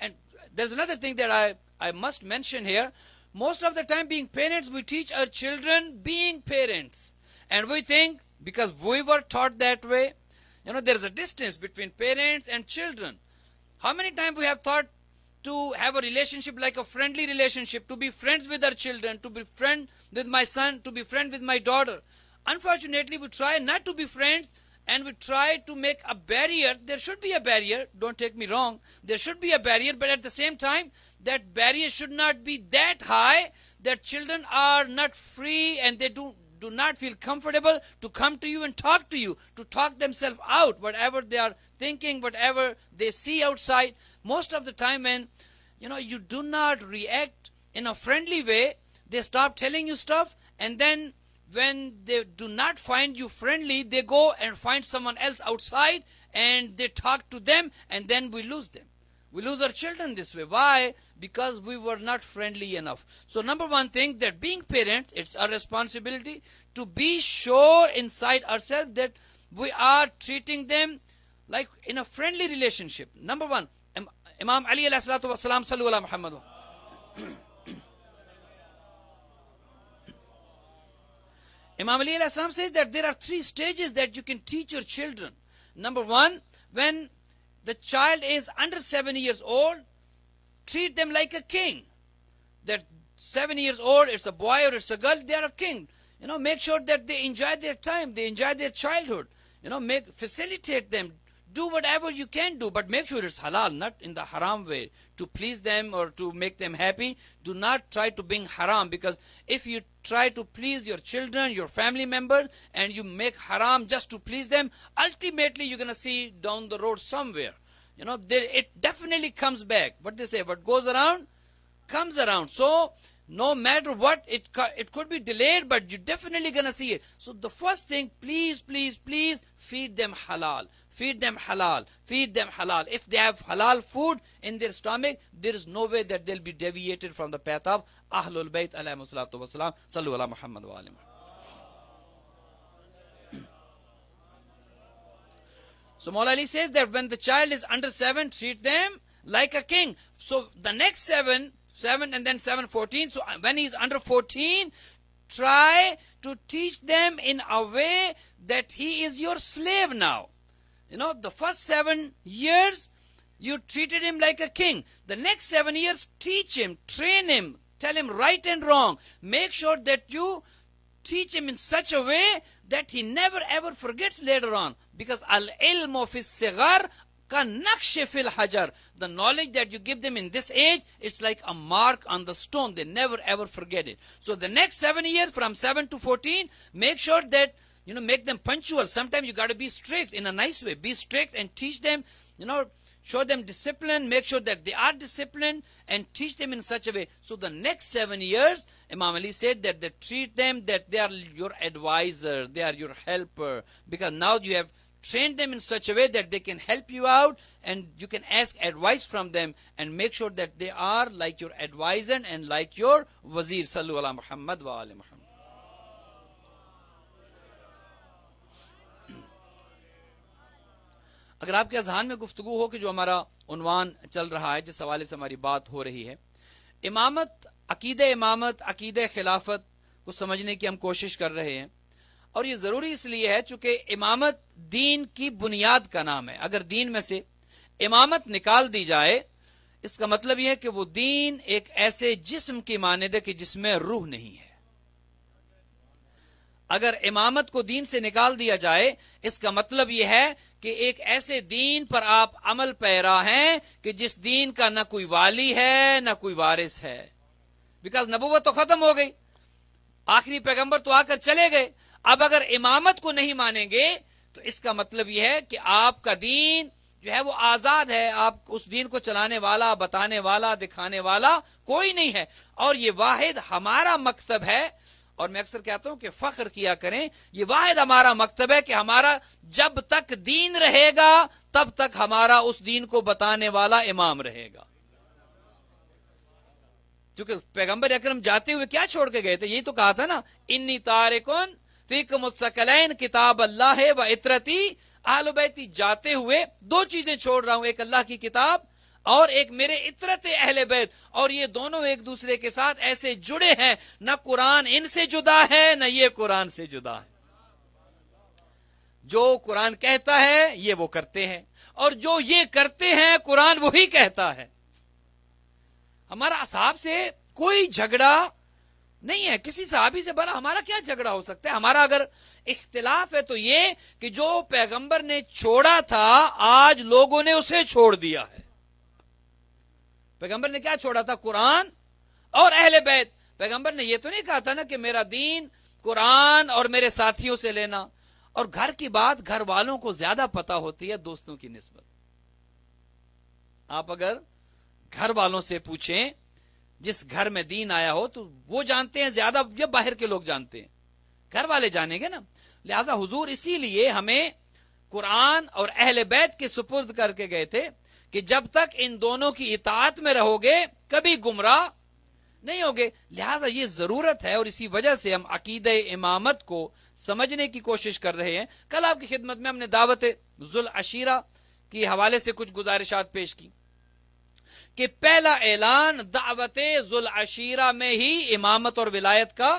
and there's another thing that I must mention here. Most of the time being parents, we teach our children being parents. And we think, because we were taught that way, there's a distance between parents and children. How many times we have thought to have a relationship like a friendly relationship, to be friends with our children, to be friend with my son, to be friend with my daughter. Unfortunately, we try not to be friends, and we try to make a barrier. There should be a barrier, don't take me wrong. There should be a barrier, but at the same time, that barrier should not be that high that children are not free and they do not feel comfortable to come to you and talk to you, to talk themselves out, whatever they are thinking, whatever they see outside. Most of the time when, you do not react in a friendly way, they stop telling you stuff, and then when they do not find you friendly, they go and find someone else outside and they talk to them, and then we lose them. We lose our children this way. Why? Because we were not friendly enough. So number one thing, that being parents, it's our responsibility to be sure inside ourselves that we are treating them like in a friendly relationship. Number one, Imam Ali alayhi salatu wasalam, sallu ala Muhammad. Imam Ali alayhi salam says that there are 3 stages that you can teach your children. Number one, when the child is under 7 years old, treat them like a king. That 7 years old, it's a boy or it's a girl, they are a king. Make sure that they enjoy their time, they enjoy their childhood. Facilitate them. Do whatever you can do, but make sure it's halal, not in the haram way, to please them or to make them happy. Do not try to bring haram, because if you try to please your children, your family members, and you make haram just to please them, ultimately you're going to see down the road somewhere. It definitely comes back. What they say, what goes around, comes around. So, no matter what, it could be delayed, but you're definitely going to see it. So the first thing, please, please, please, feed them halal. Feed them halal. Feed them halal. If they have halal food in their stomach, there is no way that they'll be deviated from the path of Ahlul Bayt alayhi salatu wasalam. Sallu ala Muhammad wa alim. So Maula Ali says that when the child is under 7, treat them like a king. So the next 7 and then 7, 14. So when he's under 14, try to teach them in a way that he is your slave now. The first 7 years, you treated him like a king. The next 7 years, teach him, train him, tell him right and wrong. Make sure that you teach him in such a way that he never ever forgets later on. Because al-ilmu fi sigar ka naqsh fil hajar. The knowledge that you give them in this age, it's like a mark on the stone. They never ever forget it. So the next 7 years, from 7 to 14, make sure that make them punctual. Sometimes you got to be strict in a nice way. Be strict and teach them, show them discipline. Make sure that they are disciplined and teach them in such a way. So the next 7 years, Imam Ali said that they treat them that they are your advisor, they are your helper. Because now you have trained them in such a way that they can help you out and you can ask advice from them, and make sure that they are like your advisor and like your wazir. Sallu ala Muhammad wa ali Muhammad. اگر آپ کے اذہان میں گفتگو ہو کہ جو ہمارا عنوان چل رہا ہے، جس حوالے سے ہماری بات ہو رہی ہے، امامت، عقیدہ خلافت کو سمجھنے کی ہم کوشش کر رہے ہیں، اور یہ ضروری اس لیے ہے چونکہ امامت دین کی بنیاد کا نام ہے. اگر دین میں سے امامت نکال دی جائے، اس کا مطلب یہ ہے کہ وہ دین ایک ایسے جسم کی مانند ہے کہ جس میں روح نہیں ہے. اگر امامت کو دین سے نکال دیا جائے، اس کا مطلب یہ ہے کہ ایک ایسے دین پر آپ عمل پیرا ہیں کہ جس دین کا نہ کوئی والی ہے نہ کوئی وارث ہے. بیکاز نبوت تو ختم ہو گئی، آخری پیغمبر تو آ کر چلے گئے. اب اگر امامت کو نہیں مانیں گے تو اس کا مطلب یہ ہے کہ آپ کا دین جو ہے وہ آزاد ہے، آپ اس دین کو چلانے والا، بتانے والا، دکھانے والا کوئی نہیں ہے، اور یہ واحد ہمارا مکتب ہے۔ اور میں اکثر کہتا ہوں کہ فخر کیا کریں، یہ واحد ہمارا مکتب ہے کہ ہمارا جب تک دین رہے گا تب تک ہمارا اس دین کو بتانے والا امام رہے گا۔ کیونکہ پیغمبر اکرم جاتے ہوئے کیا چھوڑ کے گئے تھے؟ یہی تو کہا تھا نا، انی تارکن فیکم الثقلین کتاب اللہ و عطرتی اہل بیتی، جاتے ہوئے دو چیزیں چھوڑ رہا ہوں، ایک اللہ کی کتاب اور ایک میرے عطرت اہل بیت، اور یہ دونوں ایک دوسرے کے ساتھ ایسے جڑے ہیں، نہ قرآن ان سے جدا ہے نہ یہ قرآن سے جدا ہے۔ جو قرآن کہتا ہے یہ وہ کرتے ہیں، اور جو یہ کرتے ہیں قرآن وہی کہتا ہے۔ ہمارا اصحاب سے کوئی جھگڑا نہیں ہے، کسی صحابی سے بڑا ہمارا کیا جھگڑا ہو سکتا ہے؟ ہمارا اگر اختلاف ہے تو یہ کہ جو پیغمبر نے چھوڑا تھا آج لوگوں نے اسے چھوڑ دیا ہے۔ پیغمبر نے کیا چھوڑا تھا؟ قرآن اور اہل بیت۔ پیغمبر نے یہ تو نہیں کہا تھا نا کہ میرا دین قرآن اور میرے ساتھیوں سے لینا، اور گھر کی بات گھر والوں کو زیادہ پتا ہوتی ہے دوستوں کی نسبت۔ آپ اگر گھر والوں سے پوچھیں، جس گھر میں دین آیا ہو تو وہ جانتے ہیں زیادہ یا باہر کے لوگ جانتے ہیں؟ گھر والے جانیں گے نا۔ لہذا حضور اسی لیے ہمیں قرآن اور اہل بیت کے سپرد کر کے گئے تھے کہ جب تک ان دونوں کی اطاعت میں رہو گے کبھی گمراہ نہیں ہوگے۔ لہذا یہ ضرورت ہے، اور اسی وجہ سے ہم عقیدہ امامت کو سمجھنے کی کوشش کر رہے ہیں۔ کل آپ کی خدمت میں ہم نے دعوت ذوالعشیرہ کے حوالے سے کچھ گزارشات پیش کی کہ پہلا اعلان دعوت ذوالعشیرہ میں ہی امامت اور ولایت کا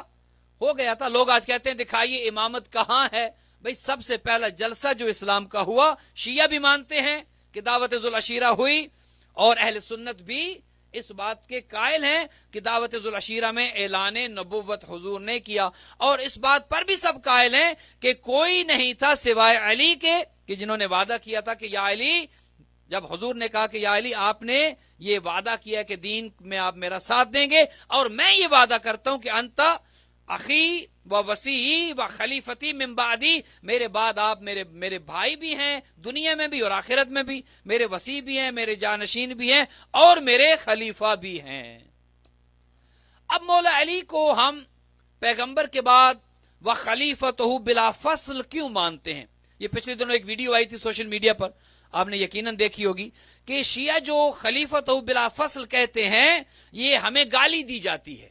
ہو گیا تھا۔ لوگ آج کہتے ہیں دکھائیے امامت کہاں ہے؟ بھئی سب سے پہلا جلسہ جو اسلام کا ہوا، شیعہ بھی مانتے ہیں کہ دعوت ذوالعشیرہ ہوئی، اور اہل سنت بھی اس بات کے قائل ہیں کہ دعوت ذوالعشیرہ میں اعلان نبوت حضور نے کیا، اور اس بات پر بھی سب قائل ہیں کہ کوئی نہیں تھا سوائے علی کے کہ جنہوں نے وعدہ کیا تھا کہ یا علی، جب حضور نے کہا کہ یا علی آپ نے یہ وعدہ کیا کہ دین میں آپ میرا ساتھ دیں گے، اور میں یہ وعدہ کرتا ہوں کہ انت اخی و وصی و خلیفتی من بعدی، میرے بعد آپ میرے بھائی بھی ہیں دنیا میں بھی اور آخرت میں بھی، میرے وصی بھی ہیں، میرے جانشین بھی ہیں، اور میرے خلیفہ بھی ہیں۔ اب مولا علی کو ہم پیغمبر کے بعد و خلیفتہ بلا فصل کیوں مانتے ہیں؟ یہ پچھلے دنوں ایک ویڈیو آئی تھی سوشل میڈیا پر، آپ نے یقیناً دیکھی ہوگی کہ شیعہ جو خلیفتہ بلا فصل کہتے ہیں یہ ہمیں گالی دی جاتی ہے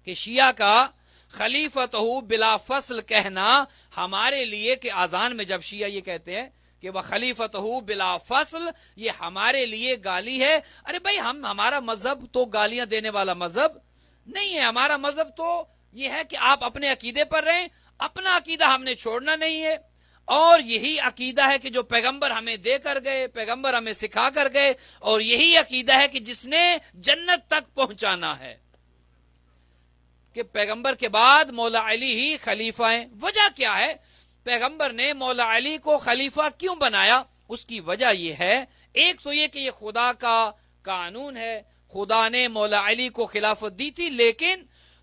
کہ شیعہ کا خلیفتہ بلا فصل کہنا ہمارے لیے، کہ اذان میں جب شیعہ یہ کہتے ہیں کہ وہ خلیفتہ بلا فصل، یہ ہمارے لیے گالی ہے۔ ارے بھائی ہمارا مذہب تو گالیاں دینے والا مذہب نہیں ہے، ہمارا مذہب تو یہ ہے کہ آپ اپنے عقیدے پر رہیں، اپنا عقیدہ ہم نے چھوڑنا نہیں ہے، اور یہی عقیدہ ہے کہ جو پیغمبر ہمیں دے کر گئے، پیغمبر ہمیں سکھا کر گئے، اور یہی عقیدہ ہے کہ جس نے جنت تک پہنچانا ہے، کہ پیغمبر کے بعد مولا علی ہی خلیفہ ہیں۔ وجہ کیا ہے؟ پیغمبر نے مولا علی کو خلیفہ کیوں بنایا؟ اس کی وجہ یہ ہے، ایک تو یہ کہ یہ خدا کا قانون ہے، خدا نے مولا علی کو خلافت دی تھی، لیکن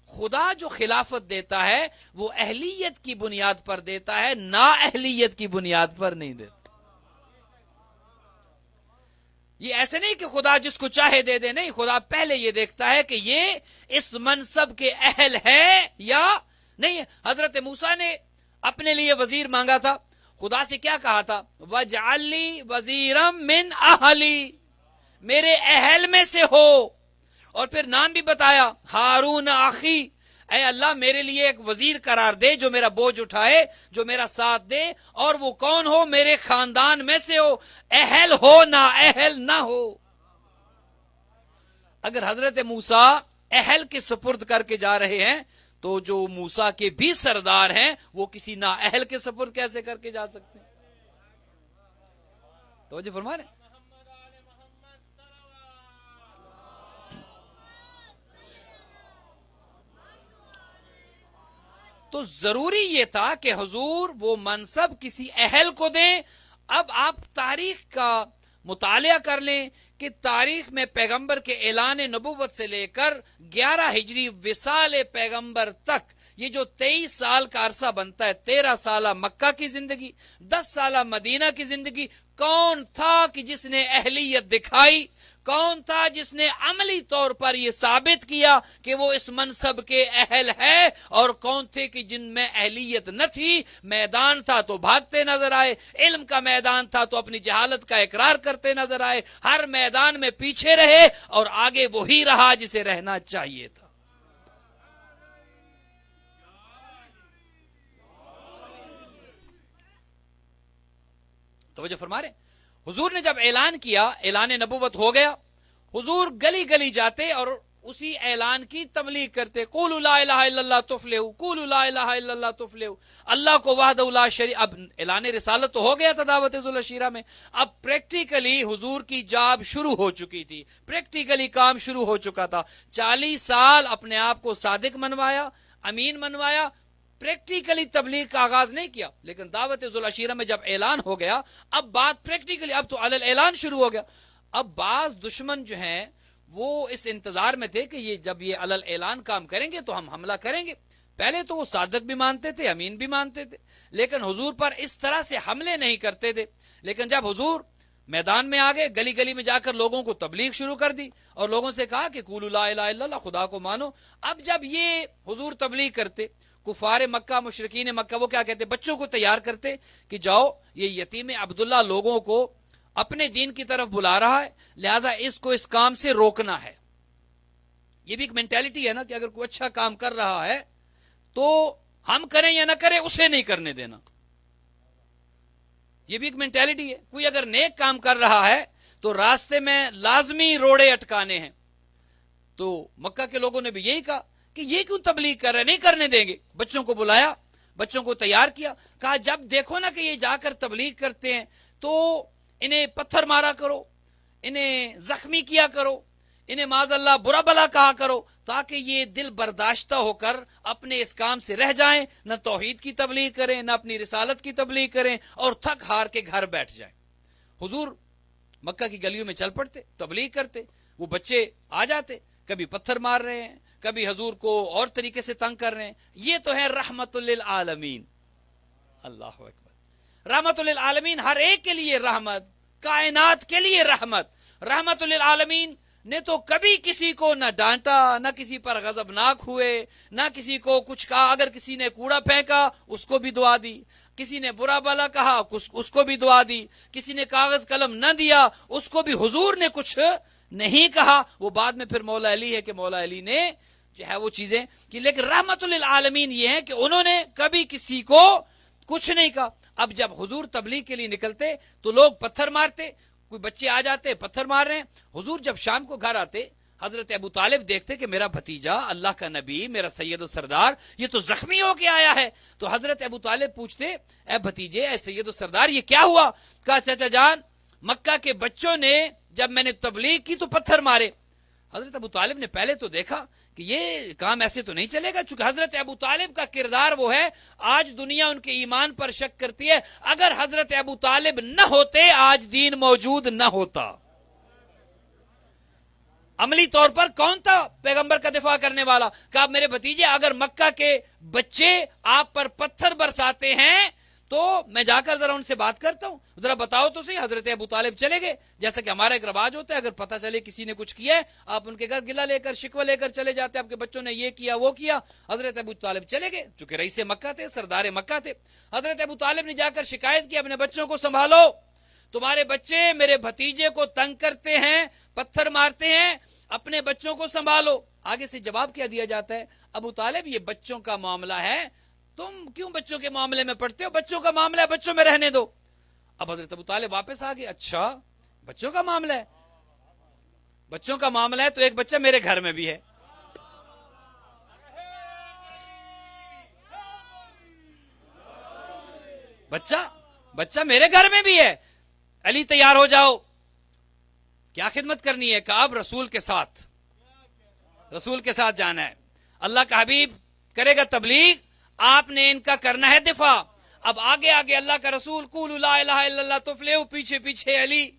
خدا جو خلافت دیتا ہے وہ اہلیت کی بنیاد پر دیتا ہے، نا اہلیت کی بنیاد پر نہیں دیتا۔ یہ ایسے نہیں کہ خدا جس کو چاہے دے دے، نہیں، خدا پہلے یہ دیکھتا ہے کہ یہ اس منصب کے اہل ہے یا نہیں ہے۔ حضرت موسیٰ نے اپنے لیے وزیر مانگا تھا، خدا سے کیا کہا تھا؟ وَاجْعَلْ لِي وَزِيرًا مِّنْ أَهْلِي، میرے اہل میں سے ہو، اور پھر نام بھی بتایا، ہارون اخی، اے اللہ میرے لیے ایک وزیر قرار دے جو میرا بوجھ اٹھائے، جو میرا ساتھ دے، اور وہ کون ہو؟ میرے خاندان میں سے ہو، اہل ہو نہ اہل نہ ہو۔ اگر حضرت موسیٰ اہل کے سپرد کر کے جا رہے ہیں تو جو موسیٰ کے بھی سردار ہیں وہ کسی نا اہل کے سپرد کیسے کر کے جا سکتے ہیں؟ توجہ فرما رہے ہیں؟ تو ضروری یہ تھا کہ حضور وہ منصب کسی اہل کو دیں۔ اب آپ تاریخ کا مطالعہ کر لیں کہ تاریخ میں پیغمبر کے اعلان نبوت سے لے کر 11 ہجری وصال پیغمبر تک یہ جو 23 سال کا عرصہ بنتا ہے، 13 سالہ مکہ کی زندگی، 10 سالہ مدینہ کی زندگی، کون تھا کہ جس نے اہلیت دکھائی؟ کون تھا جس نے عملی طور پر یہ ثابت کیا کہ وہ اس منصب کے اہل ہے؟ اور کون تھے کہ جن میں اہلیت نہ تھی؟ میدان تھا تو بھاگتے نظر آئے، علم کا میدان تھا تو اپنی جہالت کا اقرار کرتے نظر آئے، ہر میدان میں پیچھے رہے اور آگے وہی رہا جسے رہنا چاہیے تھا۔ توجہ فرما رہے، حضور نے جب اعلان کیا، اعلان نبوت ہو گیا، حضور گلی گلی جاتے اور اسی اعلان کی تبلیغ کرتے، قولوا لا الہ الا اللہ تفلحوا، قولوا لا الہ الا اللہ تفلحوا، اللہ کو وحدہ لا شریک۔ اب اعلان رسالت تو ہو گیا تھا دعوت ذوالعشیرہ میں، اب پریکٹیکلی حضور کی جاب شروع ہو چکی تھی، پریکٹیکلی کام شروع ہو چکا تھا۔ 40 سال اپنے آپ کو صادق منوایا، امین منوایا، پریکٹیکلی تبلیغ کا آغاز نہیں کیا، لیکن دعوت ذوالعشیرہ میں جب اعلان ہو گیا، اب بات پریکٹیکلی، اب تو علی اعلان شروع ہو گیا۔ اب بعض دشمن جو ہیں وہ اس انتظار میں تھے کہ یہ جب یہ علی اعلان کام کریں گے تو ہم حملہ کریں گے۔ پہلے تو وہ صادق بھی مانتے تھے، امین بھی مانتے تھے، لیکن حضور پر اس طرح سے حملے نہیں کرتے تھے۔ لیکن جب حضور میدان میں آ گئے، گلی گلی میں جا کر لوگوں کو تبلیغ شروع کر دی اور لوگوں سے کہا کہ قولوا لا الہ الا اللہ، خدا کو مانو۔ اب جب یہ حضور تبلیغ کرتے، کفار مکہ، مشرکین مکہ وہ کیا کہتے؟ بچوں کو تیار کرتے کہ جاؤ، یہ یتیم عبداللہ لوگوں کو اپنے دین کی طرف بلا رہا ہے، لہذا اس کو اس کام سے روکنا ہے۔ یہ بھی ایک مینٹیلٹی ہے نا کہ اگر کوئی اچھا کام کر رہا ہے تو ہم کریں یا نہ کریں، اسے نہیں کرنے دینا۔ یہ بھی ایک مینٹیلٹی ہے، کوئی اگر نیک کام کر رہا ہے تو راستے میں لازمی روڑے اٹکانے ہیں۔ تو مکہ کے لوگوں نے بھی یہی کہا کہ یہ کیوں تبلیغ کر رہے، نہیں کرنے دیں گے۔ بچوں کو بلایا، بچوں کو تیار کیا، کہا جب دیکھو نا کہ یہ جا کر تبلیغ کرتے ہیں تو انہیں پتھر مارا کرو، انہیں زخمی کیا کرو، انہیں معاذ اللہ برا بلا کہا کرو، تاکہ یہ دل برداشتہ ہو کر اپنے اس کام سے رہ جائیں، نہ توحید کی تبلیغ کریں، نہ اپنی رسالت کی تبلیغ کریں، اور تھک ہار کے گھر بیٹھ جائیں۔ حضور مکہ کی گلیوں میں چل پڑتے، تبلیغ کرتے، وہ بچے آ جاتے، کبھی پتھر مار رہے ہیں، کبھی حضور کو اور طریقے سے تنگ کر رہے ہیں۔ یہ تو ہے رحمت للعالمین۔ اللہ اکبر، رحمت للعالمین، ہر ایک کے لیے رحمت، کائنات کے لیے رحمت۔ رحمت للعالمین نے تو کبھی کسی کو نہ ڈانٹا، نہ کسی پر غضبناک ہوئے، نہ کسی کو کچھ کہا۔ اگر کسی نے کوڑا پھینکا اس کو بھی دعا دی، کسی نے برا بلا کہا اس کو بھی دعا دی، کسی نے کاغذ قلم نہ دیا اس کو بھی حضور نے کچھ نہیں کہا۔ وہ بعد میں پھر مولا علی ہے کہ مولا علی نے جو ہے وہ چیزیں کہ، لیکن رحمت للعالمین یہ ہے کہ انہوں نے کبھی کسی کو کچھ نہیں کہا۔ اب جب حضور تبلیغ کے لیے نکلتے تو لوگ پتھر مارتے، کوئی بچے آ جاتے پتھر مار رہے ہیں۔ حضور جب شام کو گھر آتے، حضرت ابو طالب دیکھتے کہ میرا بھتیجا، اللہ کا نبی، میرا سید و سردار یہ تو زخمی ہو کے آیا ہے۔ تو حضرت ابو طالب پوچھتے، اے بھتیجے، اے سید و سردار، یہ کیا ہوا؟ کہا چچا جان، مکہ کے بچوں نے جب میں نے تبلیغ کی تو پتھر مارے۔ حضرت ابو طالب نے پہلے تو دیکھا کہ یہ کام ایسے تو نہیں چلے گا، چونکہ حضرت ابو طالب کا کردار وہ ہے، آج دنیا ان کے ایمان پر شک کرتی ہے، اگر حضرت ابو طالب نہ ہوتے آج دین موجود نہ ہوتا۔ عملی طور پر کون تھا پیغمبر کا دفاع کرنے والا؟ کہا میرے بھتیجے، اگر مکہ کے بچے آپ پر پتھر برساتے ہیں تو میں جا کر ذرا ان سے بات کرتا ہوں، ذرا بتاؤ تو صحیح۔ حضرت ابو طالب چلے گئے، جیسا کہ ہمارا ایک رواج ہوتا ہے، اگر پتہ چلے کسی نے کچھ کیا ہے آپ ان کے گھر گلہ لے کر، شکوہ لے کر چلے جاتے، آپ کے بچوں نے یہ کیا وہ کیا۔ حضرت ابو طالب چلے گئے، چونکہ رئیس مکہ تھے، سردار مکہ تھے۔ حضرت ابو طالب نے جا کر شکایت کی، اپنے بچوں کو سنبھالو، تمہارے بچے میرے بھتیجے کو تنگ کرتے ہیں، پتھر مارتے ہیں، اپنے بچوں کو سنبھالو۔ آگے سے جواب کیا دیا جاتا ہے، ابو طالب یہ بچوں کا معاملہ ہے، تم کیوں بچوں کے معاملے میں پڑھتے ہو؟ بچوں کا معاملہ ہے، بچوں میں رہنے دو۔ اب حضرت ابو طالب واپس آ گئے، اچھا بچوں کا معاملہ ہے، بچوں کا معاملہ ہے تو ایک بچہ میرے گھر میں بھی ہے۔ بچہ میرے گھر میں بھی ہے، علی تیار ہو جاؤ، کیا خدمت کرنی ہے؟ کہ اب رسول کے ساتھ جانا ہے، اللہ کا حبیب کرے گا تبلیغ، آپ نے ان کا کرنا ہے دفاع۔ اب آگے آگے اللہ کا رسول، قولوا لا الہ الا اللہ تفلحوا، پیچھے پیچھے علی۔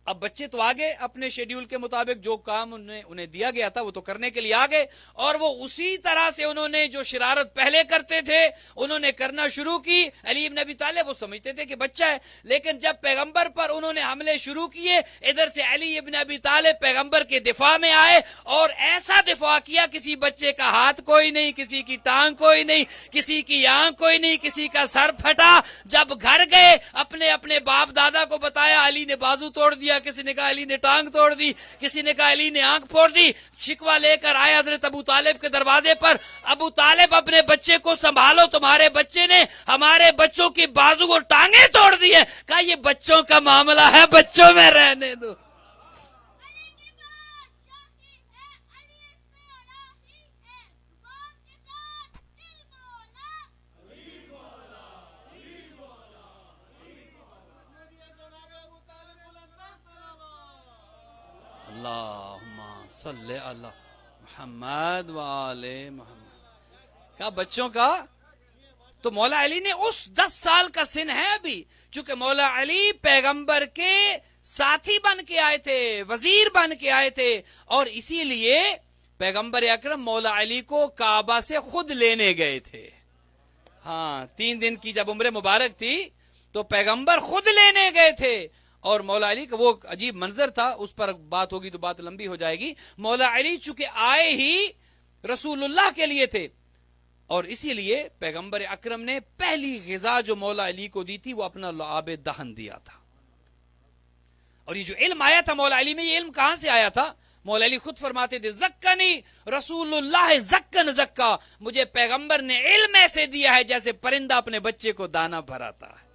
اب بچے تو آگے اپنے شیڈیول کے مطابق جو کام انہیں دیا گیا تھا وہ تو کرنے کے لیے آگے، اور وہ اسی طرح سے انہوں نے جو شرارت پہلے کرتے تھے انہوں نے کرنا شروع کی۔ علی ابن ابی طالب وہ سمجھتے تھے کہ بچہ ہے، لیکن جب پیغمبر پر انہوں نے حملے شروع کیے، ادھر سے علی ابن ابی طالب پیغمبر کے دفاع میں آئے اور ایسا دفاع کیا کسی بچے کا ہاتھ کوئی نہیں، کسی کی ٹانگ کوئی نہیں، کسی کی آنکھ کوئی نہیں، کسی کا سر پھٹا۔ جب گھر گئے اپنے اپنے باپ دادا کو بتایا، علی نے بازو توڑ دیا، کسی نے کہا علی نے ٹانگ توڑ دی، کسی نے کہا علی نے آنکھ پھوڑ دی۔ شکوہ لے کر آئے حضرت ابو طالب کے دروازے پر، ابو طالب اپنے بچے کو سنبھالو، تمہارے بچے نے ہمارے بچوں کی بازو اور ٹانگیں توڑ دی ہے۔ کہا یہ بچوں کا معاملہ ہے، بچوں میں رہنے دو۔ اللہم صلی علی محمد وآل محمد۔ کہا بچوں کا تو مولا علی نے اس 10 سال کا سن ہے ابھی، چونکہ مولا علی پیغمبر کے ساتھی بن کے آئے تھے، وزیر بن کے آئے تھے، اور اسی لیے پیغمبر اکرم مولا علی کو کعبہ سے خود لینے گئے تھے۔ ہاں 3 دن کی جب عمر مبارک تھی تو پیغمبر خود لینے گئے تھے، اور مولا علی کا وہ عجیب منظر تھا، اس پر بات ہوگی تو بات لمبی ہو جائے گی۔ مولا علی چونکہ آئے ہی رسول اللہ کے لیے تھے، اور اسی لیے پیغمبر اکرم نے پہلی غذا جو مولا علی کو دی تھی وہ اپنا لعاب دہن دیا تھا۔ اور یہ جو علم آیا تھا مولا علی میں، یہ علم کہاں سے آیا تھا؟ مولا علی خود فرماتے تھے زکانی رسول اللہ زکن زکا، مجھے پیغمبر نے علم ایسے دیا ہے جیسے پرندہ اپنے بچے کو دانا بھراتا ہے۔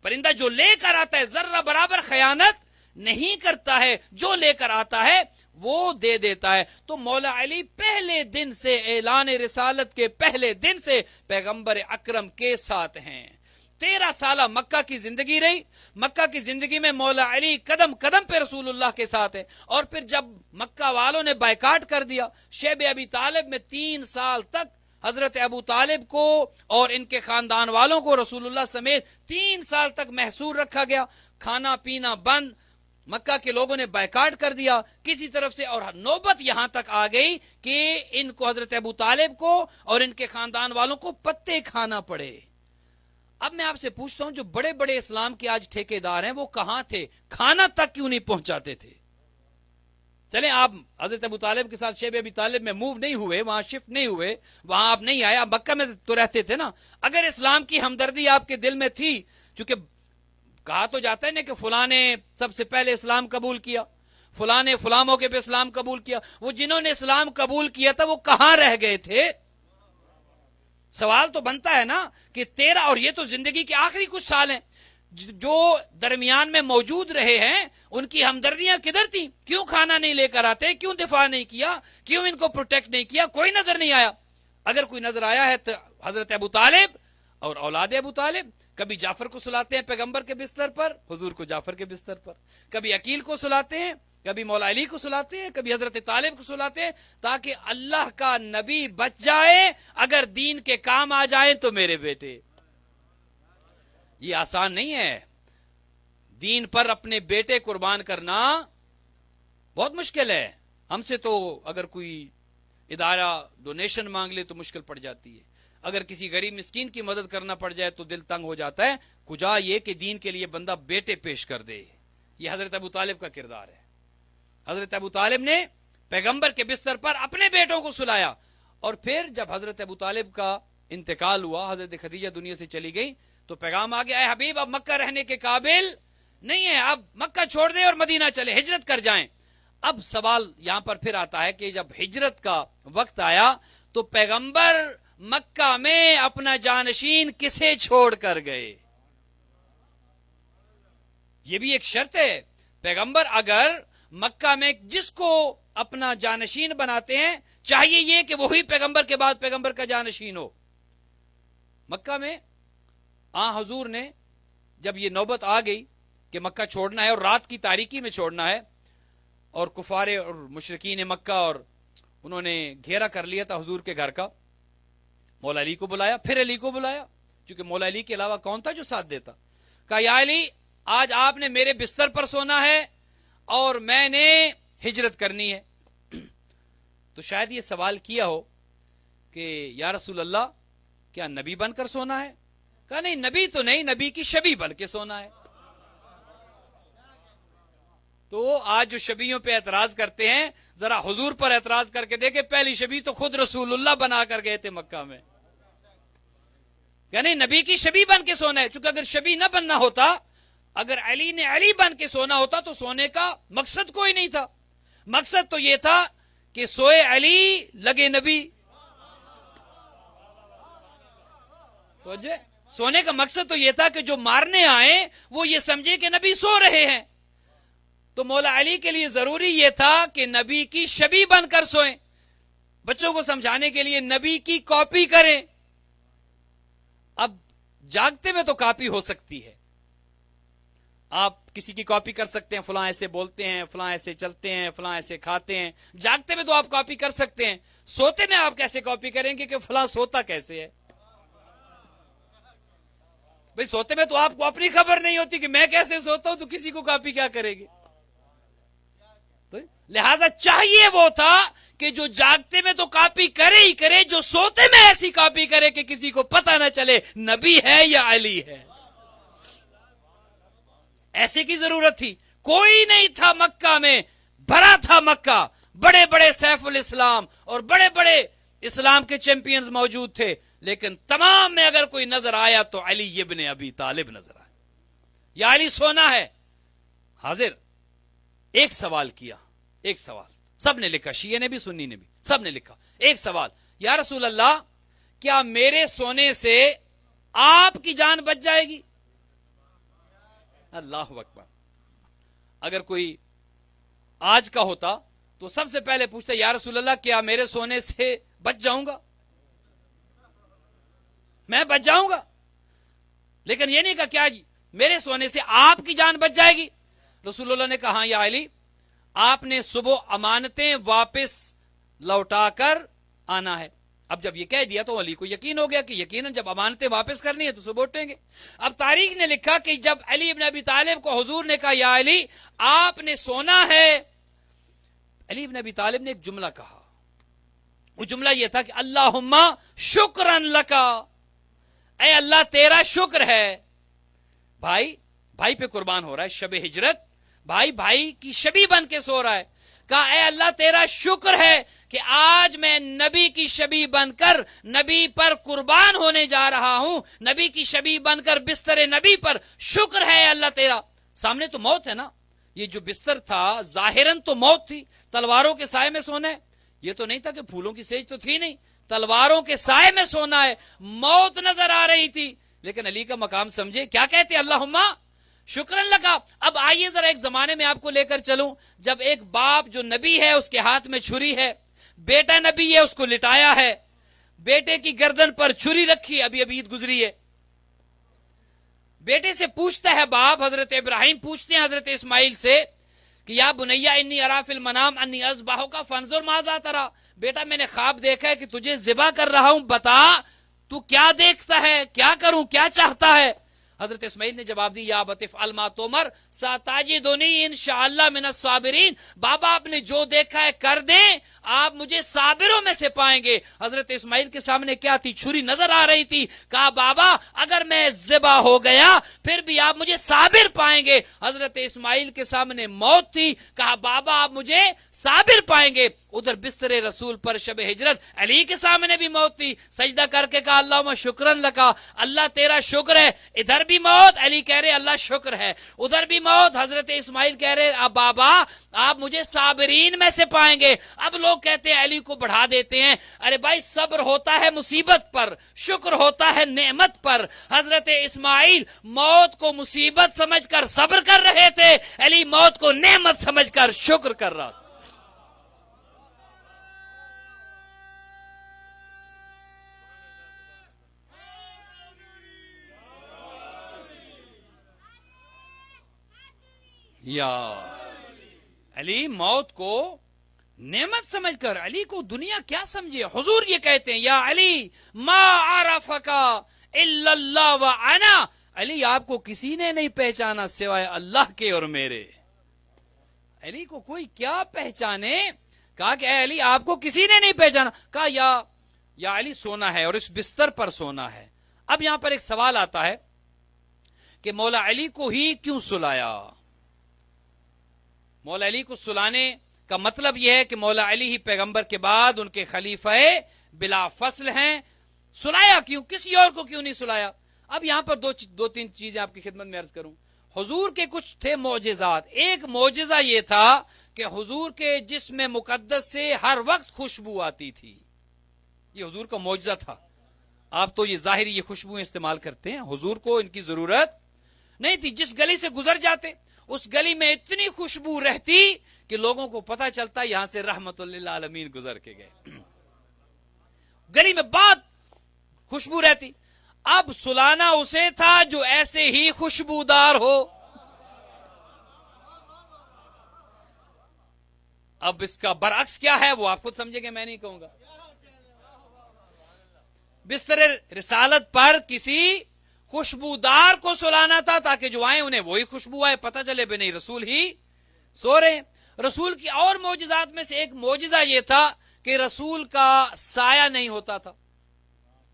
پرندہ جو لے کر آتا ہے ذرہ برابر خیانت نہیں کرتا ہے، جو لے کر آتا ہے وہ دے دیتا ہے۔ تو مولا علی پہلے دن سے، اعلان رسالت کے پہلے دن سے پیغمبر اکرم کے ساتھ ہیں۔ 13 سالہ مکہ کی زندگی رہی، مکہ کی زندگی میں مولا علی قدم قدم پہ رسول اللہ کے ساتھ ہے۔ اور پھر جب مکہ والوں نے بائیکاٹ کر دیا، شیب ابی طالب میں 3 سال تک حضرت ابو طالب کو اور ان کے خاندان والوں کو رسول اللہ سمیت 3 سال تک محصور رکھا گیا، کھانا پینا بند، مکہ کے لوگوں نے بائیکاٹ کر دیا کسی طرف سے، اور نوبت یہاں تک آ گئی کہ ان کو حضرت ابو طالب کو اور ان کے خاندان والوں کو پتے کھانا پڑے۔ اب میں آپ سے پوچھتا ہوں جو بڑے بڑے اسلام کے آج ٹھیکیدار ہیں وہ کہاں تھے؟ کھانا تک کیوں نہیں پہنچاتے تھے؟ چلیں آپ حضرت ابو طالب کے ساتھ شیب ابی طالب میں موو نہیں ہوئے، وہاں شفٹ نہیں ہوئے، وہاں آپ نہیں آئے، آپ مکہ میں تو رہتے تھے نا۔ اگر اسلام کی ہمدردی آپ کے دل میں تھی، چونکہ کہا تو جاتا ہے نا کہ فلاں نے سب سے پہلے اسلام قبول کیا، فلاں نے فلاں موقع پہ اسلام قبول کیا، وہ جنہوں نے اسلام قبول کیا تھا وہ کہاں رہ گئے تھے؟ سوال تو بنتا ہے نا کہ 13، اور یہ تو زندگی کے آخری کچھ سال ہیں، جو درمیان میں موجود رہے ہیں ان کی ہمدردیاں کدھر تھیں؟ کیوں کھانا نہیں لے کر آتے؟ کیوں دفاع نہیں کیا؟ کیوں ان کو پروٹیکٹ نہیں کیا؟ کوئی نظر نہیں آیا۔ اگر کوئی نظر آیا ہے تو حضرت ابو طالب اور اولاد ابو طالب۔ کبھی جعفر کو سلاتے ہیں پیغمبر کے بستر پر، حضور کو جعفر کے بستر پر، کبھی عقیل کو سلاتے ہیں، کبھی مولا علی کو سلاتے ہیں، کبھی حضرت طالب کو سلاتے ہیں، تاکہ اللہ کا نبی بچ جائے، اگر دین کے کام آ جائیں تو میرے بیٹے۔ یہ آسان نہیں ہے، دین پر اپنے بیٹے قربان کرنا بہت مشکل ہے۔ ہم سے تو اگر کوئی ادارہ ڈونیشن مانگ لے تو مشکل پڑ جاتی ہے، اگر کسی غریب مسکین کی مدد کرنا پڑ جائے تو دل تنگ ہو جاتا ہے، کجا یہ کہ دین کے لیے بندہ بیٹے پیش کر دے۔ یہ حضرت ابو طالب کا کردار ہے۔ حضرت ابو طالب نے پیغمبر کے بستر پر اپنے بیٹوں کو سلایا، اور پھر جب حضرت ابو طالب کا انتقال ہوا، حضرت خدیجہ دنیا سے چلی گئی، تو پیغام آ گیا، اے حبیب اب مکہ رہنے کے قابل نہیں ہے، اب مکہ چھوڑ دیں اور مدینہ چلے، ہجرت کر جائیں۔ اب سوال یہاں پر پھر آتا ہے کہ جب ہجرت کا وقت آیا تو پیغمبر مکہ میں اپنا جانشین کسے چھوڑ کر گئے؟ یہ بھی ایک شرط ہے۔ پیغمبر اگر مکہ میں جس کو اپنا جانشین بناتے ہیں، چاہیے یہ کہ وہی پیغمبر کے بعد پیغمبر کا جانشین ہو۔ مکہ میں حضور نے جب یہ نوبت آ گئی کہ مکہ چھوڑنا ہے اور رات کی تاریکی میں چھوڑنا ہے، اور کفار اور مشرکین مکہ اور انہوں نے گھیرا کر لیا تھا حضور کے گھر کا، مولا علی کو بلایا، پھر علی کو بلایا، کیونکہ مولا علی کے علاوہ کون تھا جو ساتھ دیتا؟ کہا یا علی آج آپ نے میرے بستر پر سونا ہے اور میں نے ہجرت کرنی ہے. تو شاید یہ سوال کیا ہو کہ یا رسول اللہ کیا نبی بن کر سونا ہے؟ کہا نہیں، نبی تو نہیں، نبی کی شبیہ بن کے سونا ہے. تو آج جو شبیوں پہ اعتراض کرتے ہیں، ذرا حضور پر اعتراض کر کے دیکھیں، پہلی شبیہ تو خود رسول اللہ بنا کر گئے تھے مکہ میں. کہ نہیں، نبی کی شبیہ بن کے سونا ہے. چونکہ اگر شبیہ نہ بننا ہوتا، اگر علی نے علی بن کے سونا ہوتا تو سونے کا مقصد کوئی نہیں تھا. مقصد تو یہ تھا کہ سوئے علی لگے نبی. تو سونے کا مقصد تو یہ تھا کہ جو مارنے آئے وہ یہ سمجھے کہ نبی سو رہے ہیں. تو مولا علی کے لیے ضروری یہ تھا کہ نبی کی شبیہ بن کر سوئیں. بچوں کو سمجھانے کے لیے نبی کی کاپی کریں. اب جاگتے میں تو کاپی ہو سکتی ہے، آپ کسی کی کاپی کر سکتے ہیں، فلاں ایسے بولتے ہیں، فلاں ایسے چلتے ہیں، فلاں ایسے کھاتے ہیں. جاگتے میں تو آپ کاپی کر سکتے ہیں، سوتے میں آپ کیسے کاپی کریں گے کہ فلاں سوتا کیسے ہے؟ بھئی سوتے میں تو آپ کو اپنی خبر نہیں ہوتی کہ میں کیسے سوتا ہوں، تو کسی کو کاپی کیا کرے گی؟ لہذا چاہیے وہ تھا کہ جو جاگتے میں تو کاپی کرے ہی کرے، جو سوتے میں ایسی کاپی کرے کہ کسی کو پتہ نہ چلے نبی ہے یا علی ہے. ایسے کی ضرورت تھی. کوئی نہیں تھا مکہ میں، بھرا تھا مکہ، بڑے بڑے سیف الاسلام اور بڑے بڑے اسلام کے چیمپئنز موجود تھے، لیکن تمام میں اگر کوئی نظر آیا تو علی ابن ابی طالب نظر آیا. یا علی سونا ہے. حاضر ایک سوال کیا، ایک سوال سب نے لکھا، شیعہ نے بھی سنی نے بھی، سب نے لکھا. ایک سوال، یا رسول اللہ کیا میرے سونے سے آپ کی جان بچ جائے گی؟ اللہ اکبر. اگر کوئی آج کا ہوتا تو سب سے پہلے پوچھتا یا رسول اللہ کیا میرے سونے سے بچ جاؤں گا؟ میں بچ جاؤں گا. لیکن یہ نہیں کہا کیا میرے سونے سے آپ کی جان بچ جائے گی؟ رسول اللہ نے کہا ہاں یا علی، آپ نے صبح امانتیں واپس لوٹا کر آنا ہے. اب جب یہ کہہ دیا تو علی کو یقین ہو گیا کہ یقیناً جب امانتیں واپس کرنی ہے تو صبح اٹھیں گے. اب تاریخ نے لکھا کہ جب علی ابن ابی طالب کو حضور نے کہا یا علی آپ نے سونا ہے، علی ابن ابی طالب نے ایک جملہ کہا. وہ جملہ یہ تھا کہ اللہم شکرن لکا، اے اللہ تیرا شکر ہے. بھائی پہ قربان ہو رہا ہے، شب ہجرت، بھائی کی شبیہ بن کے سو رہا ہے. کہا اے اللہ تیرا شکر ہے کہ آج میں نبی کی شبیہ بن کر نبی پر قربان ہونے جا رہا ہوں، نبی کی شبیہ بن کر بستر نبی پر. شکر ہے اللہ تیرا. سامنے تو موت ہے نا، یہ جو بستر تھا ظاہراً تو موت تھی، تلواروں کے سائے میں سونا ہے. یہ تو نہیں تھا کہ پھولوں کی سیج تو تھی نہیں، تلواروں کے سائے میں سونا ہے، موت نظر آ رہی تھی. لیکن علی کا مقام سمجھے، کیا کہتے اللہم شکرن لگا. اب آئیے ذرا ایک زمانے میں آپ کو لے کر چلوں جب ایک باپ جو نبی ہے اس کے ہاتھ میں چھری ہے، بیٹا نبی ہے اس کو لٹایا ہے، بیٹے کی گردن پر چھری رکھی. ابھی عید گزری ہے. بیٹے سے پوچھتا ہے باپ، حضرت ابراہیم پوچھتے ہیں حضرت اسماعیل سے کہ یا بنیا انی ارا فی المنام انی اذبحک فانظر ماذا تری. بیٹا میں نے خواب دیکھا ہے کہ تجھے ذبح کر رہا ہوں، بتا تو کیا دیکھتا ہے، کیا کروں، کیا چاہتا ہے؟ حضرت اسماعیل نے جواب دی یا ابت افعل ما تؤمر ستجدنی انشاءاللہ من الصابرین. بابا آپ نے جو دیکھا ہے کر دیں، آپ مجھے صابروں میں سے پائیں گے. حضرت اسماعیل کے سامنے کیا تھی؟ چھری نظر آ رہی تھی. کہا بابا اگر میں ذبح ہو گیا پھر بھی آپ مجھے صابر پائیں گے. حضرت اسماعیل کے سامنے موت تھی. کہا بابا آپ مجھے صابر پائیں گے. ادھر بستر رسول پر شب ہجرت علی کے سامنے بھی موت تھی. سجدہ کر کے کہا اللہم شکرن لکا، اللہ تیرا شکر ہے. ادھر بھی موت، علی کہہ رہے اللہ شکر ہے. ادھر بھی موت، حضرت اسماعیل کہہ رہے اب بابا آپ مجھے صابرین میں سے پائیں گے. اب لوگ کہتے ہیں علی کو بڑھا دیتے ہیں. ارے بھائی صبر ہوتا ہے مصیبت پر، شکر ہوتا ہے نعمت پر. حضرت اسماعیل موت کو مصیبت سمجھ کر صبر کر رہے تھے، علی موت کو نعمت سمجھ کر شکر کر رہا تھا. یا علی موت کو نعمت سمجھ کر، علی کو دنیا کیا سمجھے. حضور یہ کہتے ہیں یا علی ما عرفک الا اللہ وانا علی آپ کو کسی نے نہیں پہچانا سوائے اللہ کے اور میرے. علی کو کوئی کیا پہچانے. کہا کہ اے علی آپ کو کسی نے نہیں پہچانا. کہا یا علی سونا ہے اور اس بستر پر سونا ہے. اب یہاں پر ایک سوال آتا ہے کہ مولا علی کو ہی کیوں سلایا. مولا علی کو سلانے کا مطلب یہ ہے کہ مولا علی ہی پیغمبر کے بعد ان کے خلیفہ بلا فصل ہیں. سلایا کیوں, کسی اور کو کیوں نہیں سلایا. اب یہاں پر دو تین چیزیں آپ کی خدمت میں عرض کروں. حضور کے کچھ تھے معجزات. ایک معجزہ یہ تھا کہ حضور کے جسم مقدس سے ہر وقت خوشبو آتی تھی. یہ حضور کا معجزہ تھا. آپ تو یہ ظاہری یہ خوشبویں استعمال کرتے ہیں, حضور کو ان کی ضرورت نہیں تھی. جس گلی سے گزر جاتے اس گلی میں اتنی خوشبو رہتی کہ لوگوں کو پتا چلتا یہاں سے رحمت للعالمین گزر کے گئے. گلی میں بہت خوشبو رہتی. اب سلانا اسے تھا جو ایسے ہی خوشبودار ہو. اب اس کا برعکس کیا ہے وہ آپ خود سمجھیں گے, میں نہیں کہوں گا. بستر رسالت پر کسی خوشبودار کو سلانا تھا تاکہ جو آئے انہیں وہی خوشبو آئے, پتہ چلے بھی نہیں رسول ہی سو رہے. رسول کی اور معجزات میں سے ایک معجزہ یہ تھا کہ رسول کا سایہ نہیں ہوتا تھا.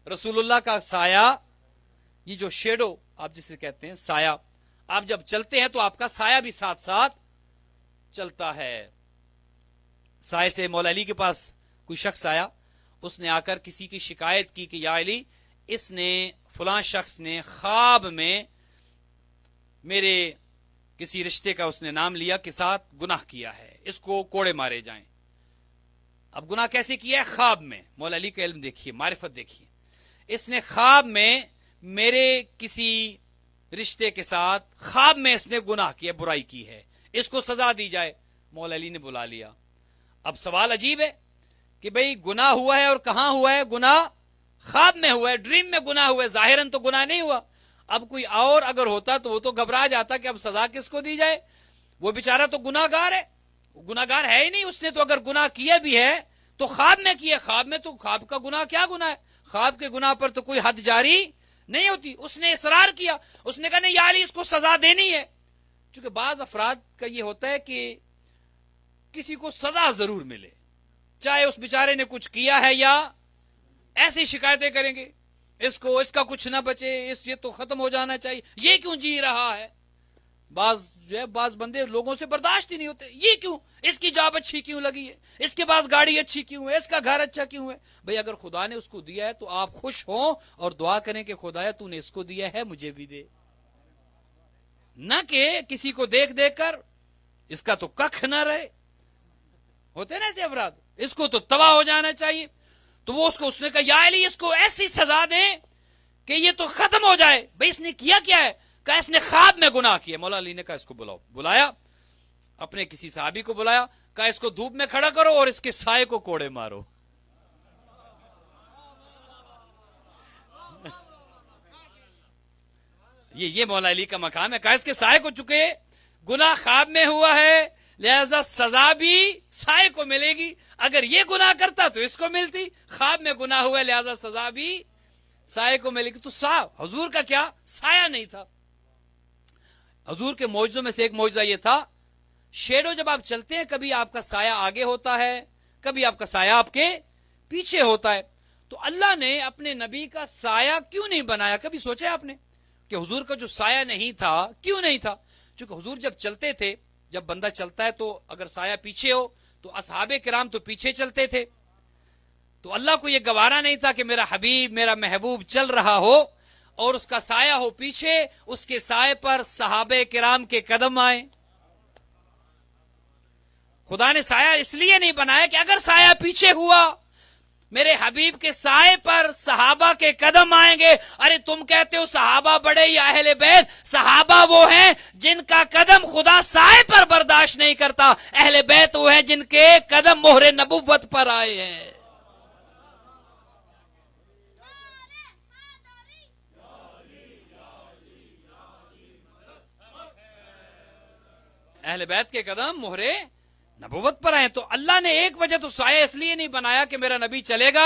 رسول اللہ کا سایہ, یہ جو شیڈو آپ جسے کہتے ہیں سایہ, آپ جب چلتے ہیں تو آپ کا سایہ بھی ساتھ ساتھ چلتا ہے. سایہ سے مولا علی کے پاس کوئی شخص آیا, اس نے آ کر کسی کی شکایت کی کہ یا علی اس نے فلاں شخص نے خواب میں میرے کسی رشتے کا اس نے نام لیا کے ساتھ گناہ کیا ہے, اس کو کوڑے مارے جائیں. اب گناہ کیسے کیا ہے؟ خواب میں. مولا علی کا علم دیکھیے, معرفت دیکھیے. اس نے خواب میں میرے کسی رشتے کے ساتھ خواب میں اس نے گناہ کیا, برائی کی ہے, اس کو سزا دی جائے. مولا علی نے بلا لیا. اب سوال عجیب ہے کہ بھئی گناہ ہوا ہے اور کہاں ہوا ہے؟ گناہ خواب میں ہوا ہے, ڈریم میں گناہ ہوا ہے, ظاہراً تو گناہ نہیں ہوا. اب کوئی اور اگر ہوتا تو وہ تو گھبرا جاتا کہ اب سزا کس کو دی جائے, وہ بیچارہ تو گناہ گار ہے, گناہ گار ہے ہی نہیں. اس نے تو اگر گناہ کیا بھی ہے تو خواب میں کیا, خواب میں تو خواب کا گناہ کیا گناہ ہے, خواب کے گناہ پر تو کوئی حد جاری نہیں ہوتی. اس نے اصرار کیا, اس نے کہا نہیں یا علی اس کو سزا دینی ہے. چونکہ بعض افراد کا یہ ہوتا ہے کہ کسی کو سزا ضرور ملے, چاہے اس بیچارے نے کچھ کیا ہے یا ایسی شکایتیں کریں گے, اس کا کچھ نہ بچے, یہ تو ختم ہو جانا چاہیے, یہ کیوں جی رہا ہے. بعض بندے لوگوں سے برداشت ہی نہیں ہوتے, یہ کیوں, اس کی جاب اچھی کیوں لگی ہے, اس کے پاس گاڑی اچھی کیوں ہے, اس کا گھر اچھا کیوں ہے. بھئی اگر خدا نے اس کو دیا ہے تو آپ خوش ہوں اور دعا کریں کہ خدایا تو نے اس کو دیا ہے مجھے بھی دے, نہ کہ کسی کو دیکھ دیکھ کر اس کا تو ککھ نہ رہے. ہوتے نا ایسے افراد, اس کو تو تباہ ہو جانا چاہیے. تو وہ اس نے کہا یا علی اس کو ایسی سزا دیں کہ یہ تو ختم ہو جائے. بھئی اس نے کیا ہے؟ کہا اس نے خواب میں گناہ کیا. مولا علی نے کہا اس کو بلاؤ. بلایا, اپنے کسی صحابی کو بلایا, کہا اس کو دھوپ میں کھڑا کرو اور اس کے سائے کو کوڑے مارو. یہ مولا علی کا مقام ہے. کہا اس کے سائے کو, چکے گناہ خواب میں ہوا ہے لہذا سزا بھی سائے کو ملے گی. اگر یہ گناہ کرتا تو اس کو ملتی, خواب میں گناہ ہوا ہے لہذا سزا بھی سائے کو ملے گی. تو حضور کا کیا سایہ نہیں تھا. حضور کے معجزوں میں سے ایک معجزہ یہ تھا, شیڈو جب آپ چلتے ہیں کبھی آپ کا سایہ آگے ہوتا ہے, کبھی آپ کا سایہ آپ کے پیچھے ہوتا ہے. تو اللہ نے اپنے نبی کا سایہ کیوں نہیں بنایا؟ کبھی سوچا آپ نے کہ حضور کا جو سایہ نہیں تھا کیوں نہیں تھا؟ چونکہ حضور جب چلتے تھے, جب بندہ چلتا ہے تو اگر سایہ پیچھے ہو تو اصحاب کرام تو پیچھے چلتے تھے, تو اللہ کو یہ گوارا نہیں تھا کہ میرا حبیب میرا محبوب چل رہا ہو اور اس کا سایہ ہو پیچھے, اس کے سائے پر صحابہ کرام کے قدم آئیں. خدا نے سایہ اس لیے نہیں بنایا کہ اگر سایہ پیچھے ہوا میرے حبیب کے سائے پر صحابہ کے قدم آئیں گے. ارے تم کہتے ہو صحابہ بڑے یا اہل بیت, صحابہ وہ ہیں جن کا قدم خدا سائے پر برداشت نہیں کرتا, اہل بیت وہ ہیں جن کے قدم مہر نبوت پر آئے ہیں. اہل بیت کے قدم مہر نبوت پر آئے. تو اللہ نے ایک وجہ تو سایہ اس لیے نہیں بنایا کہ میرا نبی چلے گا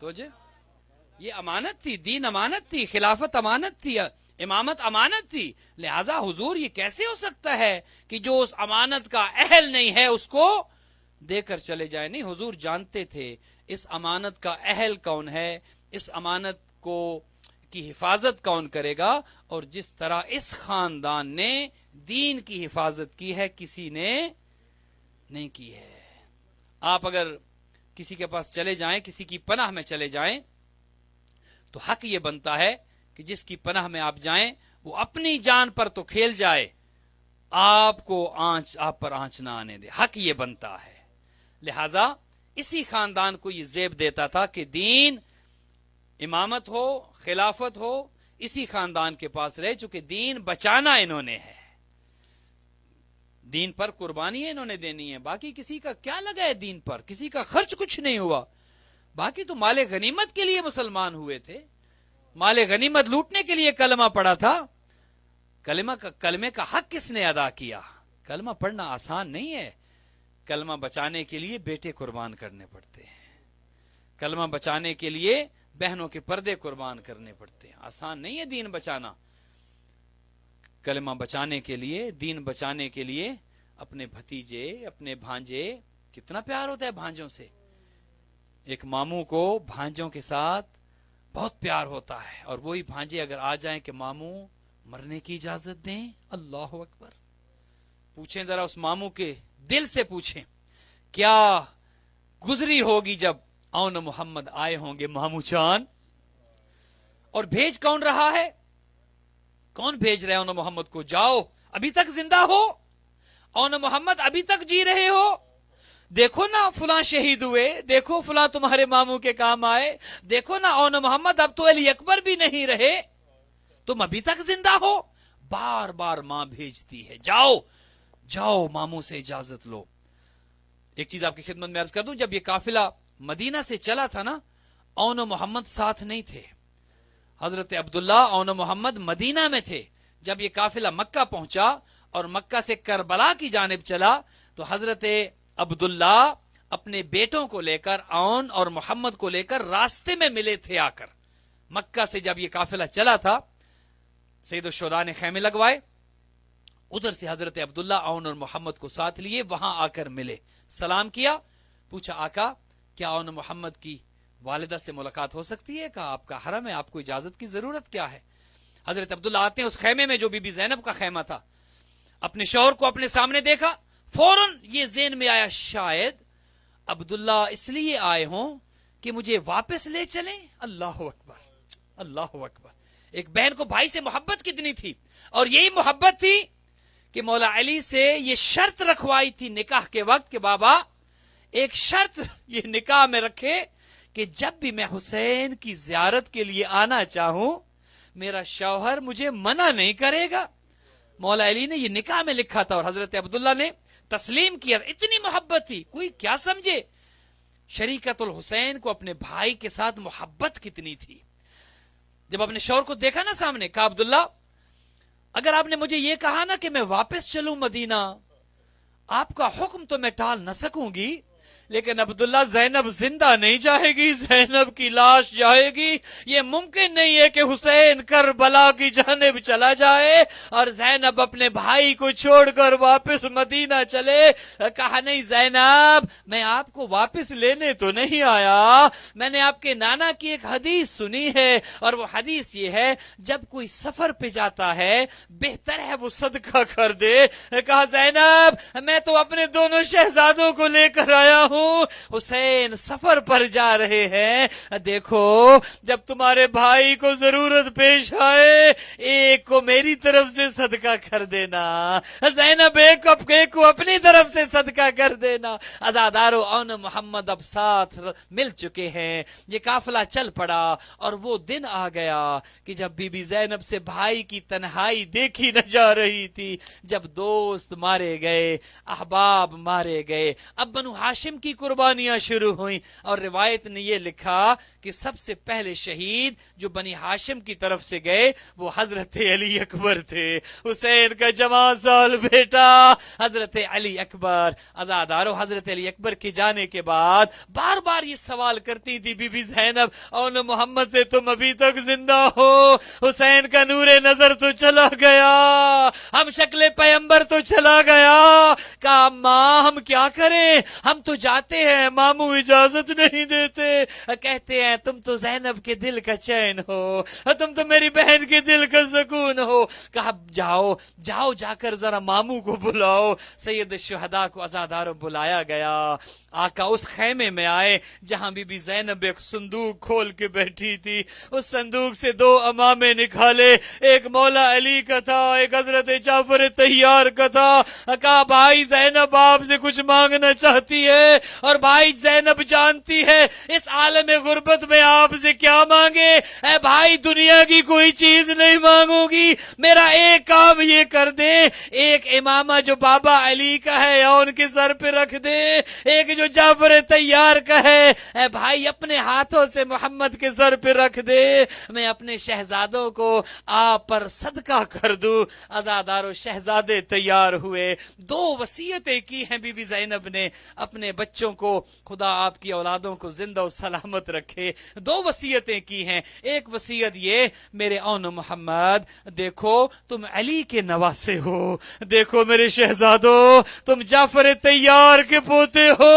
تو یہ امانت تھی، دین امانت تھی، خلافت امانت تھی، امامت امانت تھی. لہذا حضور یہ کیسے ہو سکتا ہے کہ جو اس امانت کا اہل نہیں ہے اس کو دے کر چلے جائے؟ نہیں، حضور جانتے تھے اس امانت کا اہل کون ہے، اس امانت کو کی حفاظت کون کرے گا. اور جس طرح اس خاندان نے دین کی حفاظت کی ہے کسی نے نہیں کی ہے. آپ اگر کسی کے پاس چلے جائیں، کسی کی پناہ میں چلے جائیں، تو حق یہ بنتا ہے کہ جس کی پناہ میں آپ جائیں وہ اپنی جان پر تو کھیل جائے، آپ پر آنچ نہ آنے دے. حق یہ بنتا ہے. لہذا اسی خاندان کو یہ زیب دیتا تھا کہ دین، امامت ہو، خلافت ہو، اسی خاندان کے پاس رہے، چونکہ دین بچانا انہوں نے ہے، دین پر قربانی انہوں نے دینی ہے. باقی کسی کا کیا لگا ہے دین پر؟ کسی کا خرچ کچھ نہیں ہوا. باقی تو مال غنیمت کے لیے مسلمان ہوئے تھے، مال غنیمت لوٹنے کے لیے کلمہ پڑا تھا. کلمے کا حق کس نے ادا کیا؟ کلمہ پڑھنا آسان نہیں ہے. کلمہ بچانے کے لیے بیٹے قربان کرنے پڑتے ہیں، کلمہ بچانے کے لیے بہنوں کے پردے قربان کرنے پڑتے ہیں. آسان نہیں ہے دین بچانا. کلمہ بچانے کے لیے، دین بچانے کے لیے اپنے بھتیجے، اپنے بھانجے، کتنا پیار ہوتا ہے بھانجوں سے. ایک ماموں کو بھانجوں کے ساتھ بہت پیار ہوتا ہے، اور وہی بھانجے اگر آ جائیں کہ ماموں مرنے کی اجازت دیں، اللہ اکبر. پوچھیں ذرا اس ماموں کے دل سے، پوچھیں کیا گزری ہوگی جب اون محمد آئے ہوں گے ماموں چان. اور بھیج کون رہا ہے؟ کون بھیج رہے اون محمد کو؟ جاؤ، ابھی تک زندہ ہو، اون محمد ابھی تک جی رہے ہو، دیکھو نا فلاں شہید ہوئے، دیکھو فلاں تمہارے ماموں کے کام آئے، دیکھو نا اون محمد اب تو علی اکبر بھی نہیں رہے، تم ابھی تک زندہ ہو. بار بار ماں بھیجتی ہے، جاؤ جاؤ ماموں سے اجازت لو. ایک چیز آپ کی خدمت میں عرض کر دوں، جب یہ قافلہ مدینہ سے چلا تھا نا، اون محمد ساتھ نہیں تھے. حضرت عبداللہ اون محمد مدینہ میں تھے. جب یہ قافلہ مکہ پہنچا اور مکہ سے کربلا کی جانب چلا تو حضرت عبداللہ اپنے بیٹوں کو لے کر، اون اور محمد کو لے کر راستے میں ملے تھے. آ کر مکہ سے جب یہ قافلہ چلا تھا، سید الشہداء نے خیمے لگوائے، ادھر سے حضرت عبداللہ اون اور محمد کو ساتھ لیے، وہاں آ کر ملے، سلام کیا، پوچھا آقا کیا اون محمد کی والدہ سے ملاقات ہو سکتی ہے؟ کہا آپ کا حرم ہے، آپ کو اجازت کی ضرورت کیا ہے؟ حضرت عبداللہ آتے ہیں اس خیمے میں جو بی بی زینب کا خیمہ تھا، اپنے شوہر کو اپنے سامنے دیکھا، فوراً یہ ذہن میں آیا شاید عبداللہ اس لیے آئے ہوں کہ مجھے واپس لے چلیں. اللہ اکبر، اللہ اکبر. ایک بہن کو بھائی سے محبت کتنی تھی، اور یہی محبت تھی کہ مولا علی سے یہ شرط رکھوائی تھی نکاح کے وقت کہ بابا ایک شرط یہ نکاح میں رکھے کہ جب بھی میں حسین کی زیارت کے لیے آنا چاہوں میرا شوہر مجھے منع نہیں کرے گا. مولا علی نے یہ نکاح میں لکھا تھا اور حضرت عبداللہ نے تسلیم کیا. اتنی محبت تھی، کوئی کیا سمجھے شریکت الحسین کو اپنے بھائی کے ساتھ محبت کتنی تھی. جب اپنے شوہر کو دیکھا نا سامنے، کہا عبداللہ اگر آپ نے مجھے یہ کہا نا کہ میں واپس چلوں مدینہ، آپ کا حکم تو میں ٹال نہ سکوں گی، لیکن عبداللہ زینب زندہ نہیں جائے گی، زینب کی لاش جائے گی. یہ ممکن نہیں ہے کہ حسین کربلا کی جانب چلا جائے اور زینب اپنے بھائی کو چھوڑ کر واپس مدینہ چلے. کہا نہیں زینب، میں آپ کو واپس لینے تو نہیں آیا، میں نے آپ کے نانا کی ایک حدیث سنی ہے، اور وہ حدیث یہ ہے جب کوئی سفر پہ جاتا ہے بہتر ہے وہ صدقہ کر دے. کہا زینب میں تو اپنے دونوں شہزادوں کو لے کر آیا ہوں، حسین سفر پر جا رہے ہیں، دیکھو جب تمہارے بھائی کو ضرورت پیش آئے ایک کو میری طرف سے صدقہ کر دینا، زینب ایک کو اپنی طرف سے صدقہ کر دینا. عزادارو اون محمد اب ساتھ مل چکے ہیں. یہ قافلہ چل پڑا اور وہ دن آ گیا کہ جب بی بی زینب سے بھائی کی تنہائی دیکھی نہ جا رہی تھی، جب دوست مارے گئے، احباب مارے گئے. اب بنو ہاشم کی کی قربانیاں شروع ہوئیں. اور روایت نے یہ لکھا کہ سب سے پہلے شہید جو بنی ہاشم کی طرف سے گئے وہ حضرت علی اکبر تھے. حسین کا جوان سال بیٹا حضرت علی اکبر. عزادارو حضرت علی اکبر کے جانے کے بعد بار بار یہ سوال کرتی تھی بی بی زینب اون محمد سے تم ابھی تک زندہ ہو؟ حسین کا نور نظر تو چلا گیا, ہم شکل پیمبر تو چلا گیا. کہا ماں ہم کیا کریں, ہم تو جاتے ہیں, ماموں اجازت نہیں دیتے. کہتے ہیں تم تو زینب کے دل کا چین ہو, تم تو میری بہن کے دل کا سکون ہو. کہا جاؤ جاؤ جا کر ذرا ماموں کو بلاؤ. سید الشہداء کو عزاداروں بلایا گیا. آقا اس خیمے میں آئے جہاں بی بی زینب ایک صندوق کھول کے بیٹھی تھی. اس صندوق سے 2 امامے نکالے, ایک مولا علی کا تھا, ایک حضرت جعفر طیار کا تھا. کہا بھائی زینب آپ سے کچھ مانگنا چاہتی ہے, اور بھائی زینب جانتی ہے اس عالم غربت میں آپ سے کیا مانگے. اے بھائی دنیا کی کوئی چیز نہیں مانگوں گی, میرا ایک کام یہ کر دے, ایک امامہ جو بابا علی کا ہے یا ان کے سر پہ رکھ دے, ایک جو جعفر طیار کا ہے اے بھائی اپنے ہاتھوں سے محمد کے سر پہ رکھ دے, میں اپنے شہزادوں کو آپ پر صدقہ کر دوں. عزادارو شہزادے تیار ہوئے. 2 وصیتیں کی ہیں بی بی زینب نے اپنے بچوں کو, خدا آپ کی اولادوں کو زندہ و سلامت رکھے. 2 وصیتیں کی ہیں. ایک وصیت یہ, میرے اون محمد دیکھو تم علی کے نواسے ہو, دیکھو میرے شہزادوں تم جعفر طیار کے پوتے ہو,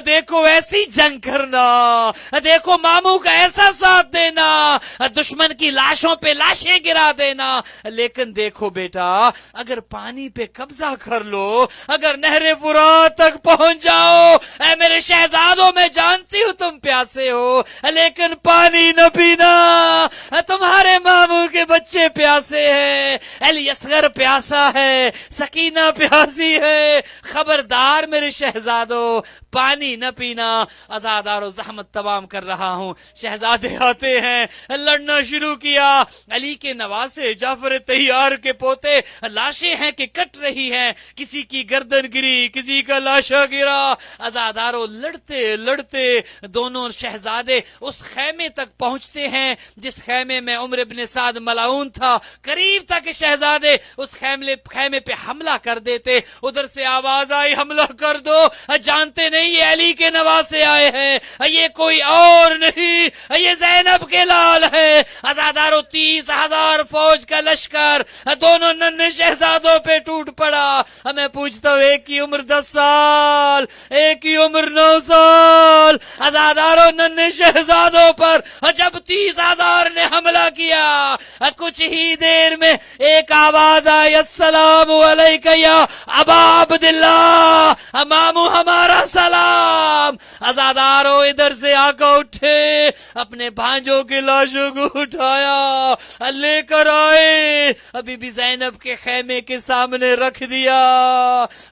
دیکھو ایسی جنگ کرنا, دیکھو ماموں کا ایسا ساتھ دینا, دشمن کی لاشوں پہ لاشیں گرا دینا. لیکن دیکھو بیٹا اگر پانی پہ قبضہ کر لو, اگر نہر فرات تک پہنچ جاؤ, اے میرے شہزادوں میں جانتی ہوں تم پیاسے ہو, لیکن پانی نہ پینا, تمہارے ماموں کے بچے پیاسے ہیں, علی اصغر پیاسا ہے, سکینہ پیاسی ہے, خبردار میرے شہزادوں پانی نہ پینا. عزادارو زحمت تمام کر رہا ہوں. شہزادے آتے ہیں, لڑنا شروع کیا. علی کے نواسے جعفر طیار کے پوتے, لاشیں ہیں کہ کٹ رہی ہیں, کسی کی گردن گری, کسی کا لاشا گرا. عزادارو لڑتے لڑتے دونوں شہزادے اس خیمے تک پہنچتے ہیں جس خیمے میں عمر ابن سعد ملعون تھا. قریب تک شہزادے اس خیمے پہ حملہ کر دیتے. ادھر سے آواز آئی حملہ کر دو, جانتے نہیں یہ علی کے نواسے آئے ہیں, یہ کوئی اور نہیں, یہ زینب کے لال ہے. عزادارو 30,000 فوج کا لشکر دونوں ننھے شہزادوں پہ ٹوٹ پڑا. میں پوچھتا ہوں ایک کی عمر 10 سال, ایک کی عمر 9 سال. عزادارو ننھے شہزادوں پر جب 30,000 نے حملہ کیا, کچھ ہی دیر میں ایک آواز آئی, السلام علیکہ یا ابا عبداللہ, ماموں ہمارا سلام. عزادارو ادھر سے آقا اٹھے, اپنے بھانجوں کے لاشوں کو اٹھایا, لے کر آئے, ابھی بھی زینب کے خیمے کے سامنے رکھ دیا.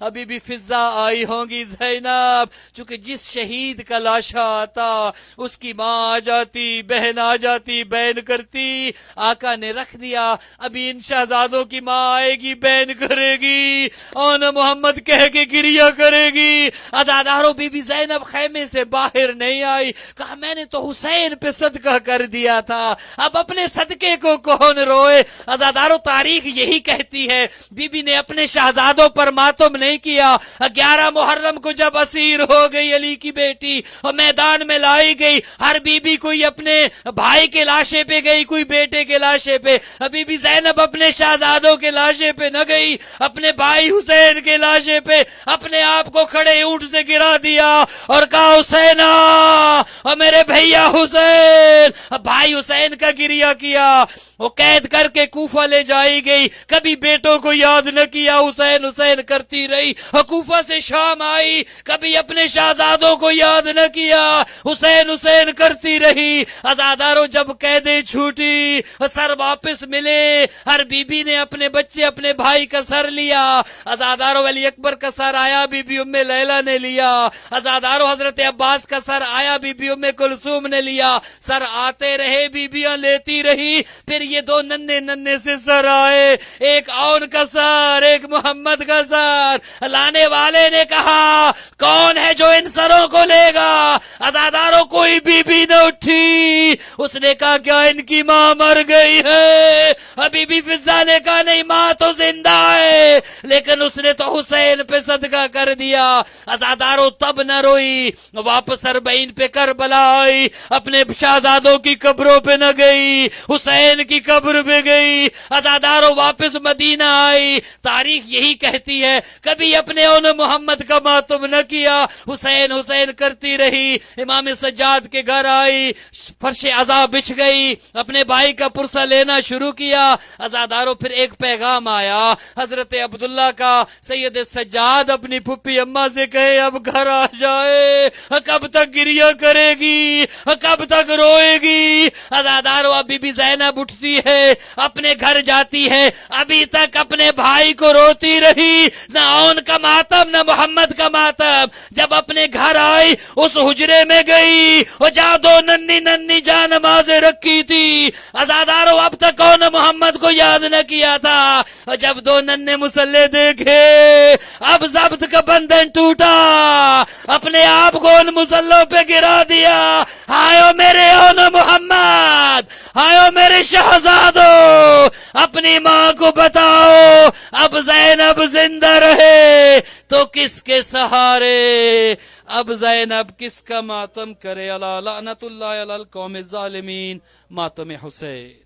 ابھی بھی فضا آئی ہوں گی زینب, چونکہ جس شہید کا لاشا آتا اس کی ماں آ جاتی, بہن آ جاتی, بہن کرتی. آقا نے رکھ دیا. ابھی ان شہزادوں کی ماں آئے گی, بہن کرے گی, اور محمد کہہ کے گریہ کرے گی. عزادارو بی بی زینب خیمے سے باہر نہیں آئی. کہا میں نے تو حسین پہ صدقہ کر دیا تھا, اب اپنے صدقے کو کون روئے. عزادارو تاریخ یہی کہتی ہے بی بی نے اپنے شہزادوں پر ماتم نہیں کیا. 11 محرم کو جب اسیر ہو گئی علی کی بیٹی اور میدان میں لائی گئی, ہر بی بی کوئی اپنے بھائی کے لاشے پہ گئی, کوئی بیٹے کے لاشے پہ. بی بی زینب اپنے شہزادوں کے لاشے پہ نہ گئی, اپنے بھائی حسین کے لاشے پہ اپنے آپ کو کھڑے اونٹ سے گرا دیا اور کہا حسین اور میرے بھیا حسین. بھائی حسین کا گریہ کیا. وہ قید کر کے کوفہ لے جائی گئی, کبھی بیٹوں کو یاد نہ کیا, حسین حسین کرتی رہی. کوفہ سے شام آئی, کبھی اپنے شہزادوں کو یاد نہ کیا, حسین حسین کرتی رہی. عزادارو جب قیدیں چھوٹی, سر واپس ملے, ہر بی بی نے اپنے بچے اپنے بھائی کا سر لیا. عزادارو علی اکبر کا سر آیا, بی بی ام لیلہ نے لیا. عزادارو حضرت عباس کا سر آیا, بی بی ام کلثوم نے لیا. سر آتے رہے, بیبیاں لیتی رہی. پھر یہ دو ننھے ننھے سے سر آئے، ایک اون کا سر، ایک محمد کا سر۔ لانے والے نے کہا کون ہے جو ان سروں کو لے گا؟ عزاداروں کوئی بی بی نہ اٹھی۔ اس نے کہا کیا ان کی ماں مر گئی ہے؟ ابھی بھی فضا نے کہا نہیں، ماں تو زندہ ہے، لیکن اس نے تو حسین پہ صدقہ کر دیا۔ عزاداروں تب نہ روئی، واپس 40 پہ کربلا آئی، اپنے شہزادوں کی قبروں پہ نہ گئی، حسین کی قبر پہ گئی۔ عزاداروں واپس مدینہ آئی۔ تاریخ یہی کہتی ہے کبھی اپنے ان محمد کا ماتم نہ کیا، حسین حسین کرتی رہی۔ امام سجاد کے گھر آئی، فرش عزا بچھ گئی، اپنے بھائی کا پرسہ لینا شروع کیا۔ عزاداروں پھر ایک پیغام آیا حضرت عبداللہ کا، سید سجاد اپنی پھپھی اماں سے کہے اب گھر آ جائے، کب تک گریہ کرے گی، کب تک روئے گی؟ عزاداروں اب بی بی زینب اٹھتی ہے، اپنے گھر جاتی ہے، ابھی تک اپنے بھائی کو روتی رہی، نہ ان کا ماتم نہ محمد کا ماتم۔ جب اپنے گھر آئی اس حجرے میں گئی، اور جہاں دو ننھی ننھی جان نمازیں رکھی تھی، عزاداروں اب تک کون محمد کو یاد نہ کیا تھا۔ اور جب دو ننھے مسلح دیکھے، اب ضبط کا بندھن ٹوٹا، اپنے آپ کو ان مسلحوں پہ گرا دیا۔ ہائے میرے اون محمد، ہائے میرے شہزادوں، اپنی ماں کو بتاؤ اب زینب زندہ رہے تو کس کے سہارے، اب زینب کس کا ماتم کرے؟ الا لعنت اللہ علی القوم الظالمین۔ ماتم حسین۔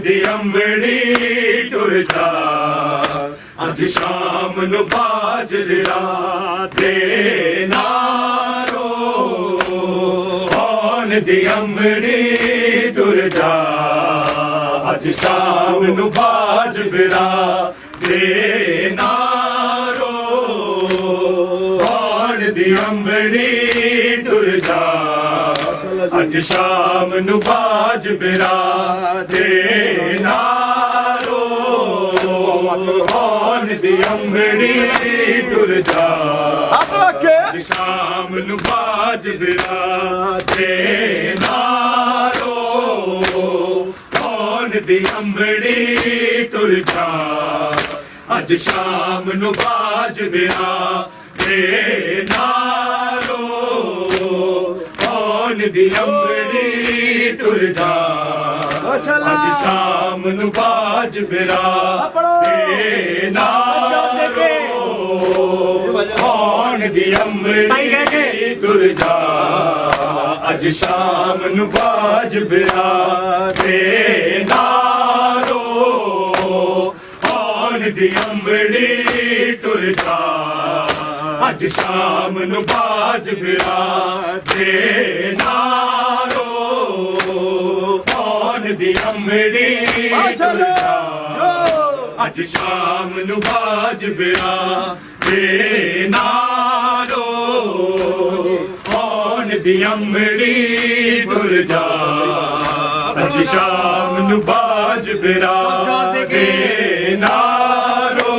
ਦੀ ਅੰਬੜੀ ਟੁਰ ਜਾ ਅੱਜ ਸ਼ਾਮ ਨੂੰ ਬਾਜਰਾ ਦੇ ਨਾਰੋ ਕੌਣ ਦੀ ਅੰਬੜੀ ਟੁਰ ਜਾ ਅੱਜ ਸ਼ਾਮ ਨੂੰ ਬਾਜਰਾ ਦੇ ਨਾਰੋ ਕੌਣ ਦੀ ਅੰਬੜੀ ਟੁਰ ਜਾ ਅੱਜ ਸ਼ਾਮ ਨੂੰ ਬਾਜਰਾ ਦੇ ਨਾਰੋ ਕੌਣ ਦੀ ਅੰਬੜੀ ਟੁਰ ਜਾ ਅੱਜ ਸ਼ਾਮ ਨੂੰ ਬਾਜਰਾ ਦੇ ਨਾਰੋ ਕੌਣ ਦੀ ਅੰਬੜੀ ਟੁਰ ਜਾ ਅੱਜ ਸ਼ਾਮ ਨੂੰ ਬਾਜਰਾ ਦੇ ਨਾਰੋ ਕੌਣ ਦੀ ਅੰਬੜੀ ਟੁਰ ਜਾ ਅੱਜ ਸ਼ਾਮ ਨੂੰ ਬਾਜਰਾ ਦੇ ਨਾਰੋ ਕੌਣ ਦੀ ਅੰਬੜੀ ਟੁਰ ਜਾ ਅੱਜ ਸ਼ਾਮ ਨੂੰ ਬਾਜਰਾ ਦੇ ਨਾਰੋ ਕੌਣ ਦੀ ਅੰਬੜੀ ਟੁਰ ਜਾ ਅੱਜ ਸ਼ਾਮ ਨੂੰ ਬਾਜਰਾ ਦੇ ਨਾਰੋ ਕੌਣ ਦੀ ਅੰਬੜੀ ਟੁਰ ਜਾ ਅੱਜ ਸ਼ਾਮ ਨੂੰ ਬਾਜਰਾ ਦੇ ਨਾਰੋ ਕੌਣ ਦੀ ਅੰਬੜੀ ਟੁਰ ਜਾ ਅੱਜ ਸ਼ਾਮ ਨੂੰ ਬਾਜਰਾ ਦੇ ਨਾਰੋ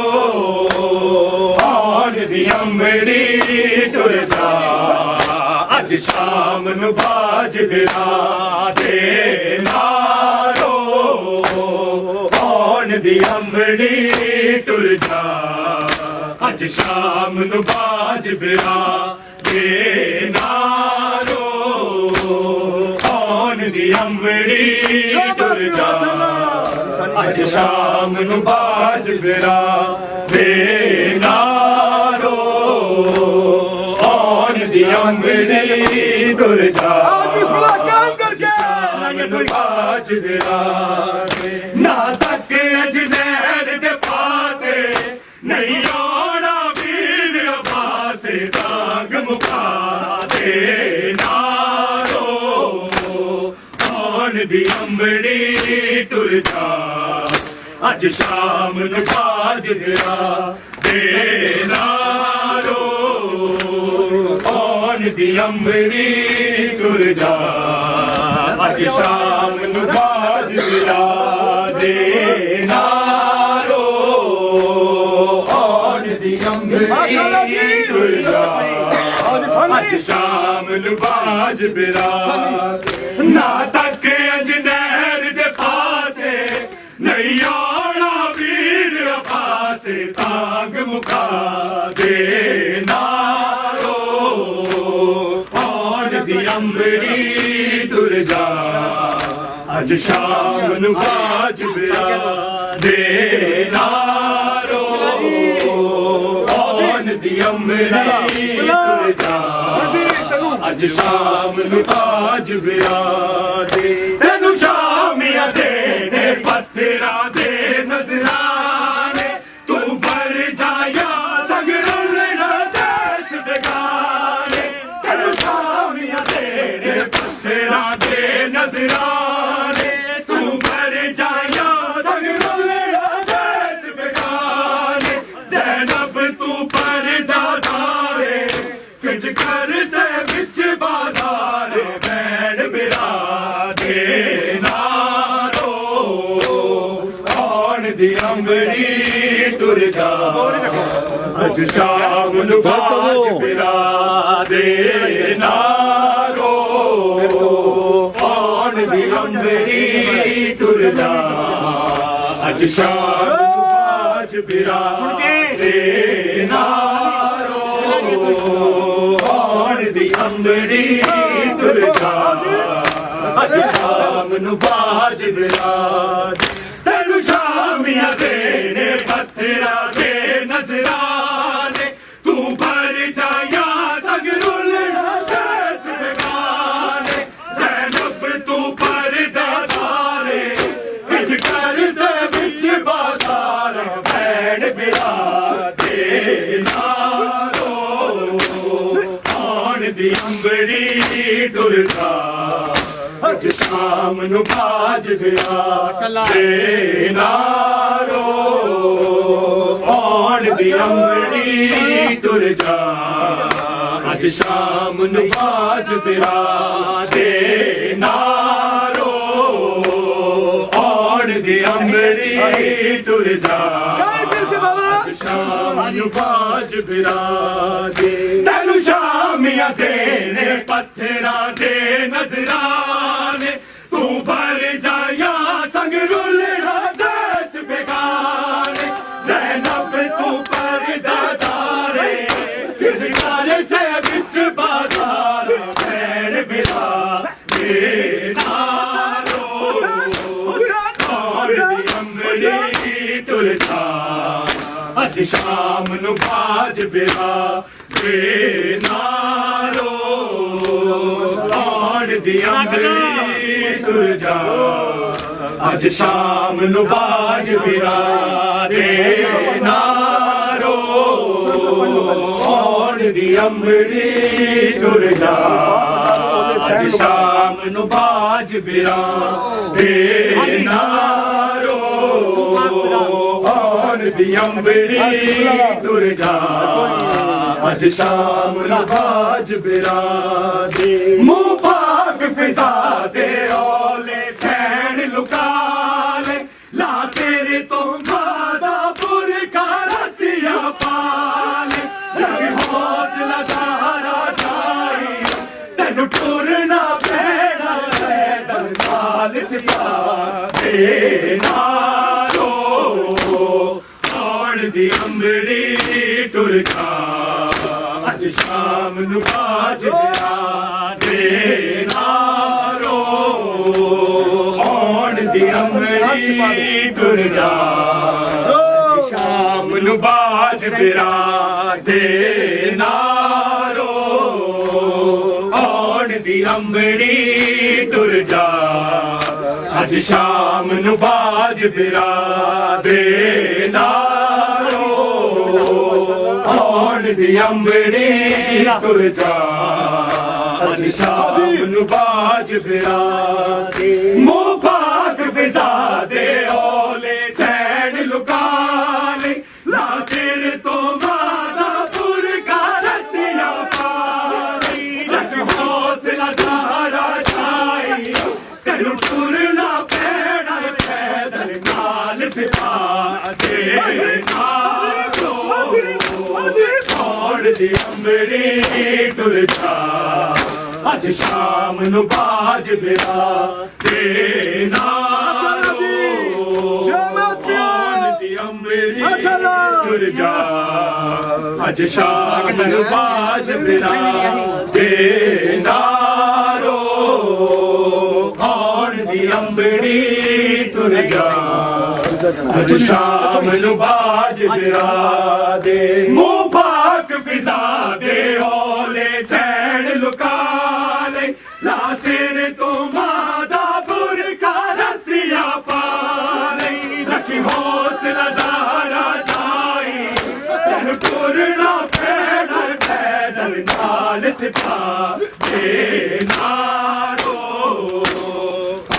ਕੌਣ ਦੀ ਅੰਬੜੀ ਟੁਰ ਜਾ ਅੱਜ ਸ਼ਾਮ ਨੂੰ ਬਾਜਰਾ ਦੇ ਨਾਰੋ ਕੌਣ ਦੀ ਅੰਬੜੀ ਟੁਰ ਜਾ ਅੱਜ ਸ਼ਾਮ ਨੂੰ ਬਾਜਰਾ ਦੇ ਨਾਰੋ ਕੌਣ ਦੀ ਅੰਬੜੀ ਟੁਰ ਜਾ ਅੱਜ ਸ਼ਾਮ ਨੂੰ ਬਾਜਰਾ ਦੇ ਨਾਰੋ ਕੌਣ ਦੀ ਅੰਬੜੀ ਟੁਰ ਜਾ ਬਾਜਰਾ ਨਾ ਤੱਕ ਅਜਨੈਰ ਦੇ ਪਾਸੇ ਨਹੀਂ ਆਉਣਾ ਵੀਰ ਅਬਾਸੇ ਤਾਂਗ ਮੁਕਾ ਦੇ ਨਾਰੋ ਕੌਣ ਦੀ ਅੰਬੜੀ ਟੁਰ ਜਾ ਅੱਜ ਸ਼ਾਮ ਨੂੰ ਬਾਜਰਾ ਦੇ ਨਾਰੋ ਕੌਣ ਦੀ ਅੰਬੜੀ ਟੁਰ ਜਾ ਅੱਜ ਸ਼ਾਮ ਨੂੰ ਬਾਜਰਾ ਦੇ ਨਾਰੋ ਕੌਣ ਦੀ ਅੰਬੜੀ ਟੁਰ ਜਾ ਅੱਜ ਸ਼ਾਮ ਨੂੰ ਬਾਜਰਾ ਨਾ ਤੱਕ ਅਜਨੈਰ ਦੇ ਪਾਸੇ ਨਹੀਂ ਆਉਣਾ ਵੀਰ ਅਬਾਸੇ ਤਾਂਗ ਮੁਕਾ ਦੇ ਨਾਰੋ ਕੌਣ ਦੀ ਅੰਬੜੀ ਟੁਰ ਜਾ ਅੱਜ ਸ਼ਾਮ ਨੂੰ ਬਾਜਰਾ ਦੇ ਨਾਰੋ ਕੌਣ ਦੀ ਅੰਬੜੀ ਟੁਰ ਜਾ ਅੱਜ ਸ਼ਾਮ ਨੂੰ ਬਾਜਰਾ ਦੇ ਤੈਨੂੰ ਸ਼ਾਮੀਆਂ ਦੇ ਨੇ ਪੱਥਰਾਂ ਦੇ ਨਜ਼ਰਾਨੇ ਤੂੰ ਭਰ ਜਾਇਆ ਸੰਗ ਰੁਲਣਾ ਦੇਸ ਬੇਗਾਨੇ ਤੈਨੂੰ ਸ਼ਾਮੀਆਂ ਦੇ ਨੇ ਪੱਥਰਾਂ ਦੇ ਨਜ਼ਰਾਨੇ ਤੂੰ ਭਰ ਜਾਇਆ ਸੰਗ ਰੁਲਣਾ ਦੇਸ ਬੇਗਾਨੇ ਜ਼ੈਨਬ ਤੂੰ ਪਰਦਾ ਧਾਰੇ ਕਿੰਜ ਕਰ ਸੇ ਵਿੱਚ ਬਾਜ਼ਾਰ ਬੈਣ ਬਿਰਾ ਦੇ ਨਾਰੋ ਕੌਣ ਦੀ ਅੰਬੜੀ ਟੁਰ ਜਾ ਅੱਜ ਸ਼ਾਮ ਨੂੰ ਬਾਜਰਾ ਦੇ ਨਾਰੋ ਕੌਣ ਦੀ ਅੰਬੜੀ ਟੁਰ ਜਾ ਅੱਜ ਸ਼ਾਮ ਨੂੰ ਬਾਜਰਾ ਦੇ ਨਾਰੋ ਕੌਣ ਦੀ ਅੰਬੜੀ ਟੁਰ ਜਾ ਅੱਜ ਸ਼ਾਮ ਨੂੰ ਬਾਜਰਾ ਤੈਨੂੰ ਸ਼ਾਮੀਆਂ ਦੇ ਨੇ ਪੱਥਰਾਂ ਦੇ ਨਜ਼ਰਾਨੇ ਤੂੰ ਭਰ ਜਾਇਆ ਸੰਗ ਰੁਲਣਾ ਦੇਸ ਬੇਗਾਨੇ ਜ਼ੈਨਬ ਤੂੰ ਪਰਦਾ ਧਾਰੇ ਕਿੰਜ ਦੀ ਅੰਬੜੀ ਟੁਰਦਾ ਅੱਜ ਸ਼ਾਮ ਨੂੰ ਬਾਜ ਗਿਆ ਤੇ ਨਾਰੋ ਆਉਣ ਦੀ ਅੰਬੜੀ ਟੁਰ ਜਾ ਅੱਜ ਸ਼ਾਮ ਨੂੰ ਬਾਜ ਗਿਆ ਤੇ ਨਾਰੋ ਆਉਣ ਦੀ ਅੰਬੜੀ ਟੁਰ ਜਾ ਅੱਜ ਸ਼ਾਮ ਨੂੰ ਬਾਜ ਬਿਰਾ ਦੇ ਤੈਨੂੰ ਸ਼ਾਮੀਆਂ ਦੇਣੇ ਪੱਥਰਾਂ ਦੇ ਨਜ਼ਰਾਨੇ ਤੂੰ ਭਰ ਜਾਇਆ ਸੰਗ ਰੁਲਣਾ ਦਸ ਬੇਗਾਨੇ ਜ਼ੈਨਬ ਤੂੰ ਪਰਦਾ ਤਾਰੇ ਕਿਸ ਕਾਲੇ ਸੇ ਵਿੱਚ ਬਾਜ਼ਾਰ ਭੈਣ ਬਿਰਾ ਦੇ ਨਾਰੋ ਔਰ ਦੀ ਅੰਬੜੀ ਟੁਰ ਜਾ ਅੱਜ ਸ਼ਾਮ ਨੂੰ ਬਾਜ ਬਿਰਾ ਦੇ ਨਾਰੋ ਆਉਣ ਦੀ ਅੰਬੜੀ ਟੁਰ ਜਾ ਅੱਜ ਸ਼ਾਮ ਨੂੰ ਬਾਜ ਬਿਰਾ ਦੇ ਨਾਰੋ ਆਉਣ ਦੀ ਅੰਬੜੀ ਟੁਰ ਜਾ ਅੱਜ ਸ਼ਾਮ ਨੂੰ ਬਾਜ ਬਿਰਾ ਦੇ ਨਾਰੋ ਆਉਣ ਦੀ ਅੰਬੜੀ ਟੁਰ ਜਾ ਅੱਜ ਸ਼ਾਮ ਨੂੰ ਬਾਜ ਬਿਰਾ ਦੇ ਮੂੰਹ ਪਾਕ ਫਿਜ਼ਾ ਦੇ ਔਲੇ ਸੈਣ ਲੁਕਾ ਲੈ ਲਾ ਸਿਰ ਤੋਂ ਬਾਦਾ ਬੁਰਕਾ ਰਸੀਆ ਪਾ ਲੈ ਲੱਗ ਹੌਸਲਾ ਸਾਰਾ ਜਾਈ ਤੈਨੂੰ ਟੁਰਨਾ ਪੈਣਾ ਪੈਦਲ ਨਾਲ ਸਿਪਾ ਦੇ ਨਾਰੋ ਆਉਣ ਦੀ ਅੰਬੜੀ ਟੁਰ ਜਾ ਅੱਜ ਸ਼ਾਮ ਨੂੰ ਬਾਜ ਬਿਰਾ ਦੇ ਨਾਰੋ ਆਉਣ ਦੀ ਅੰਬੜੀ ਟੁਰ ਜਾ ਅੱਜ ਸ਼ਾਮ ਨੂੰ ਬਾਜ ਬਿਰਾ ਦੇ ਨਾਰੋ ਆਉਣ ਦੀ ਅੰਬੜੀ ਟੁਰ ਜਾ ਅੱਜ ਸ਼ਾਮ ਨੂੰ ਬਾਜ ਬਿਰਾ ਦੇ ਨਾਰੋ ਆਉਣ ਦੀ ਅੰਬੜੀ ਟੁਰ ਜਾ ਅੱਜ ਸ਼ਾਮ ਨੂੰ ਬਾਜ ਬਿਰਾ ਦੇ ਮੂੰਹ ਪਾਕ ਫਿਜ਼ਾ ਦੇ ਔਲੇ ਸੈਣ ਲੁਕਾ ਲੈ ਲਾ ਸਿਰ ਤੋਂ ਬਾਦਾ ਬੁਰਕਾ ਰਸੀਆ ਪਾ ਲੈ ਲੱਗ ਹੌਸਲਾ ਸਾਰਾ ਜਾਈ ਤੈਨੂੰ ਟੁਰਨਾ ਪੈਣਾ ਪੈਦਲ ਨਾਲ ਸਿਪਾ ਦੇ ਨਾਰੋ ਆਉਣ ਦੀ ਅੰਬੜੀ ਟੁਰ ਜਾ ਅੱਜ ਸ਼ਾਮ ਨੂੰ ਬਾਜ ਬਿਰਾ ਦੇ ਨਾਰੋ ਆਉਣ ਦੀ ਅੰਬੜੀ ਟੁਰ ਜਾ ਅੱਜ ਸ਼ਾਮ ਨੂੰ ਬਾਜ ਬਿਰਾ ਦੇ ਨਾਰੋ ਆਉਣ ਦੀ ਅੰਬੜੀ ਟੁਰ ਜਾ ਅੱਜ ਸ਼ਾਮ ਨੂੰ ਬਾਜ ਬਿਰਾ ਦੇ ਮੂੰਹ ਪਾਕ ਫਿਜ਼ਾ ਦੇ ਔਲੇ ਸੈਣ ਲੁਕਾ ਲੈ ਲਾ ਸਿਰ ਤੋਂ ਮਾਦਾ ਬੁਰਕਾ ਰਸੀਆ ਪਾ ਲੈ ਲੱਕੀ ਹੌਸਲਾ ਜ਼ਾਰਾ ਜਾਈ ਤੈਨੂੰ ਟੁਰਨਾ ਪੈਣਾ ਪੈਦਲ ਨਾਲ ਸਿਪਾ ਦੇ ਨਾਰੋ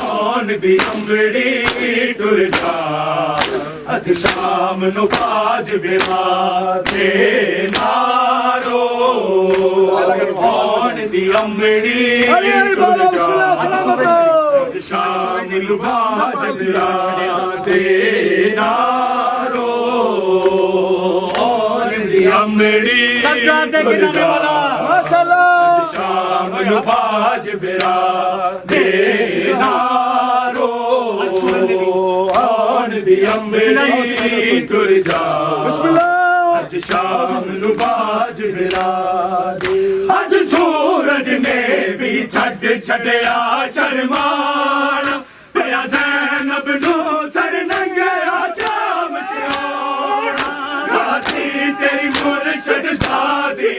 ਆਉਣ ਦੀ ਅੰਬੜੀ ਟੁਰ ਜਾ ਅੱਜ ਸ਼ਾਮ ਨੂੰ ਬਾਜ ਬਿਰਾ ਦੇ ਨਾਰੋ ਆਉਣ ਦੀ ਅੰਬੜੀ ਟੁਰ ਜਾ ਅੱਜ ਸ਼ਾਮ ਨੂੰ ਬਾਜ ਬਿਰਾ ਦੇ ਨਾਰੋ ਆਉਣ ਦੀ ਅੰਬੜੀ ਟੁਰ ਜਾ ਅੱਜ ਸ਼ਾਮ ਨੂੰ ਬਾਜ ਬਿਰਾ ਦੇ ਨਾਰੋ ਆਉਣ ਦੀ ਅੰਬੜੀ ਟੁਰ ਜਾ ਅੱਜ ਸ਼ਾਮ ਨੂੰ ਬਾਜ ਬਿਰਾ ਦੇ ਅੱਜ ਸੂਰਜ ਨੇ ਵੀ ਛੱਡਿਆ ਸ਼ਰਮਾਨ ਪਿਆ ਜ਼ੈਨਬ ਨੂੰ ਸਰ ਨੰਗਿਆ ਚਾਮ ਚਾਉਣਾ ਰਾਤੀ ਤੇਰੀ ਮੁਰਸ਼ਦ ਸਾਦੀ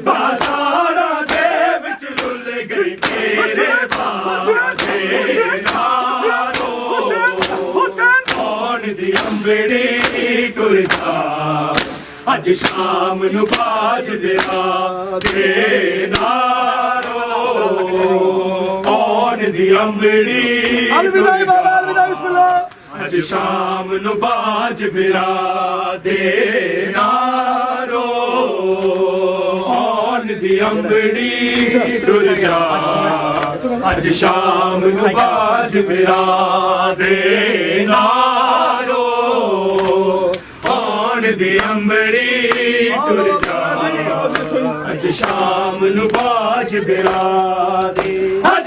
ਬਾਜ਼ਾਰਾਂ ਦੇ ਵਿੱਚ ਰੁੱਲ ਗਈ ਤੇਰੇ ਬਾਜੇ ਨਾਰੋ ਆਉਣ ਦੀ ਅੰਬੜੀ ਟੁਰ ਜਾ ਅੱਜ ਸ਼ਾਮ ਨੂੰ ਬਾਜ ਬਿਰਾ ਦੇ ਨਾਰੋ on the ambedi Aj sham nu baaj bira denaro on the ambedi durja Aj sham nu baaj bira denaro on the ambedi durja Aj sham nu baaj bira Aj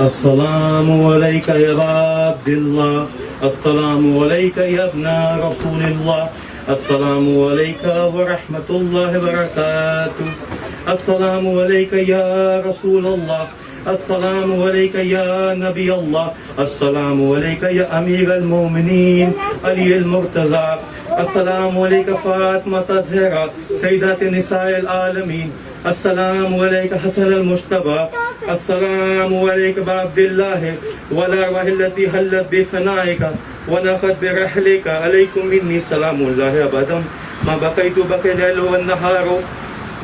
السلام عليك يا عبد الله السلام عليك يا ابن رسول الله السلام عليك ورحمة الله وبركاته السلام عليك يا رسول الله السلام عليك يا نبي الله السلام عليك يا أمير المؤمنين علي المرتضى السلام عليك فاطمة الزهراء سيدة نساء العالمين السلام عليك حسن المجتبى السلام عليك بعبد الله والأرواح التي هلت بفنائك ونخت برحلك عليكم مني سلام الله أبدا ما بقيت بقي الليل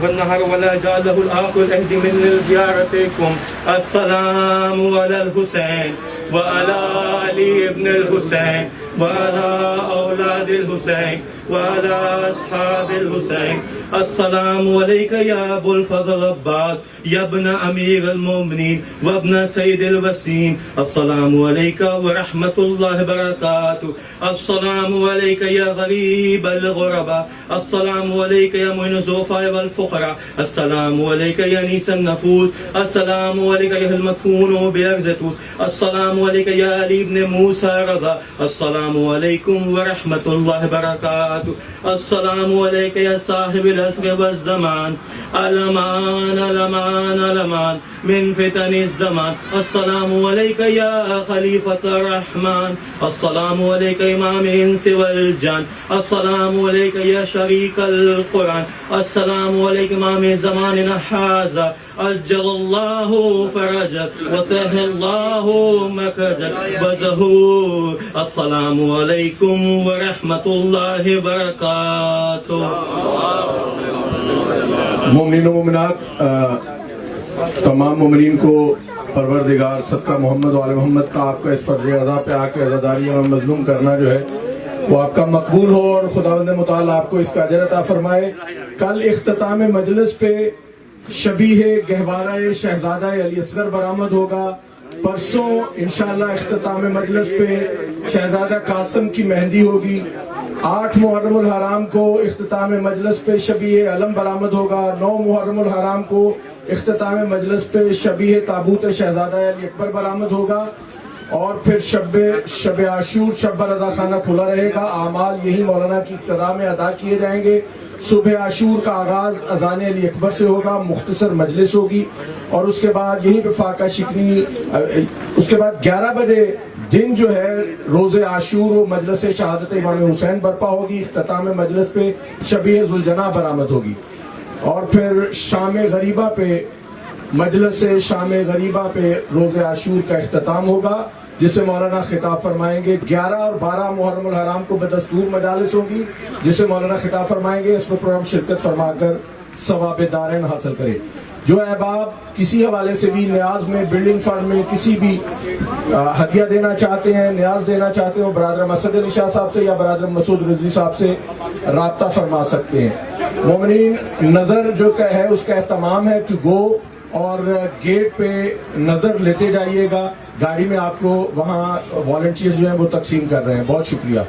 والنهار ولا جعله الآخر أهدي من زيارتكم السلام على الحسين وعلى علي ابن الحسين وعلى أولاد الحسين وعلى أصحاب الحسين السلام عليك يا أبو الفضل عباس يا ابن أمير المؤمنين وابن سيد الوسيم السلام عليك ورحمة الله وبركاته السلام عليك يا غريب الغرباء السلام عليك يا معين الضعفاء والفقراء السلام عليك يا نيس النفوس السلام عليك يا المدفون بأرزتوس السلام عليك يا علي بن موسى رضا السلام عليكم ورحمة الله وبركاته السلام عليك يا صاحب العصر والزمان الأمان الأمان الأمان من فتن الزمان السلام عليك يا خليفة الرحمن السلام عليك إمام الإنس والجان السلام عليك يا شريك القرآن السلام عليك إمام زماننا هذا أجل الله فرجك وسهل الله مكرجك وظهور السلام عليكم ورحمة الله وبركاته مومنین و مومنات تمام مومنین کو پروردگار صدقہ محمد و آل محمد کا آپ کا اس فرض ادا پہ آ کے عزاداری میں مظلوم کرنا جو ہے وہ آپ کا مقبول ہو اور خداوند متعال آپ کو اس کا اجر عطا فرمائے. کل اختتام مجلس پہ شبیہ گہوارہ شہزادہ علی اصغر برآمد ہوگا. پرسوں انشاءاللہ اختتام مجلس پہ شہزادہ قاسم کی مہندی ہوگی. 8 محرم الحرام کو اختتام مجلس پہ شبیہ علم برآمد ہوگا. 9 محرم الحرام کو اختتام مجلس پہ شبیہ تابوت شہزادہ علی اکبر برآمد ہوگا. اور پھر شب عاشور شب رضا خانہ کھلا رہے گا. اعمال یہی مولانا کی اقتداء میں ادا کیے جائیں گے. صبح عاشور کا آغاز اذان علی اکبر سے ہوگا. مختصر مجلس ہوگی اور اس کے بعد یہیں پہ فاقہ شکنی. اس کے بعد 11 بجے دن جو ہے روز عاشور و مجلس شہادت امام حسین برپا ہوگی. اختتام مجلس پہ شبیہ ذوالجناح برآمد ہوگی. اور پھر شام غریبہ پہ مجلس شام غریبہ پہ روز عاشور کا اختتام ہوگا جسے مولانا خطاب فرمائیں گے. 11 اور 12 محرم الحرام کو بدستور مجالس ہوں گی جسے مولانا خطاب فرمائیں گے. اس میں پروگرام شرکت فرما کر ثواب دارین حاصل کرے. جو احباب کسی حوالے سے بھی نیاز میں بلڈنگ فنڈ میں کسی بھی ہدیہ دینا چاہتے ہیں, نیاز دینا چاہتے ہیں, برادر مسعد علی شاہ صاحب سے یا برادر مسعود رضوی صاحب سے رابطہ فرما سکتے ہیں. مومنین نظر جو کہ ہے اس کا اہتمام ہے ٹو گو اور گیٹ پہ نظر لیتے جائیے گا. گاڑی میں آپ کو وہاں والنٹیئر جو ہیں وہ تقسیم کر رہے ہیں. بہت شکریہ.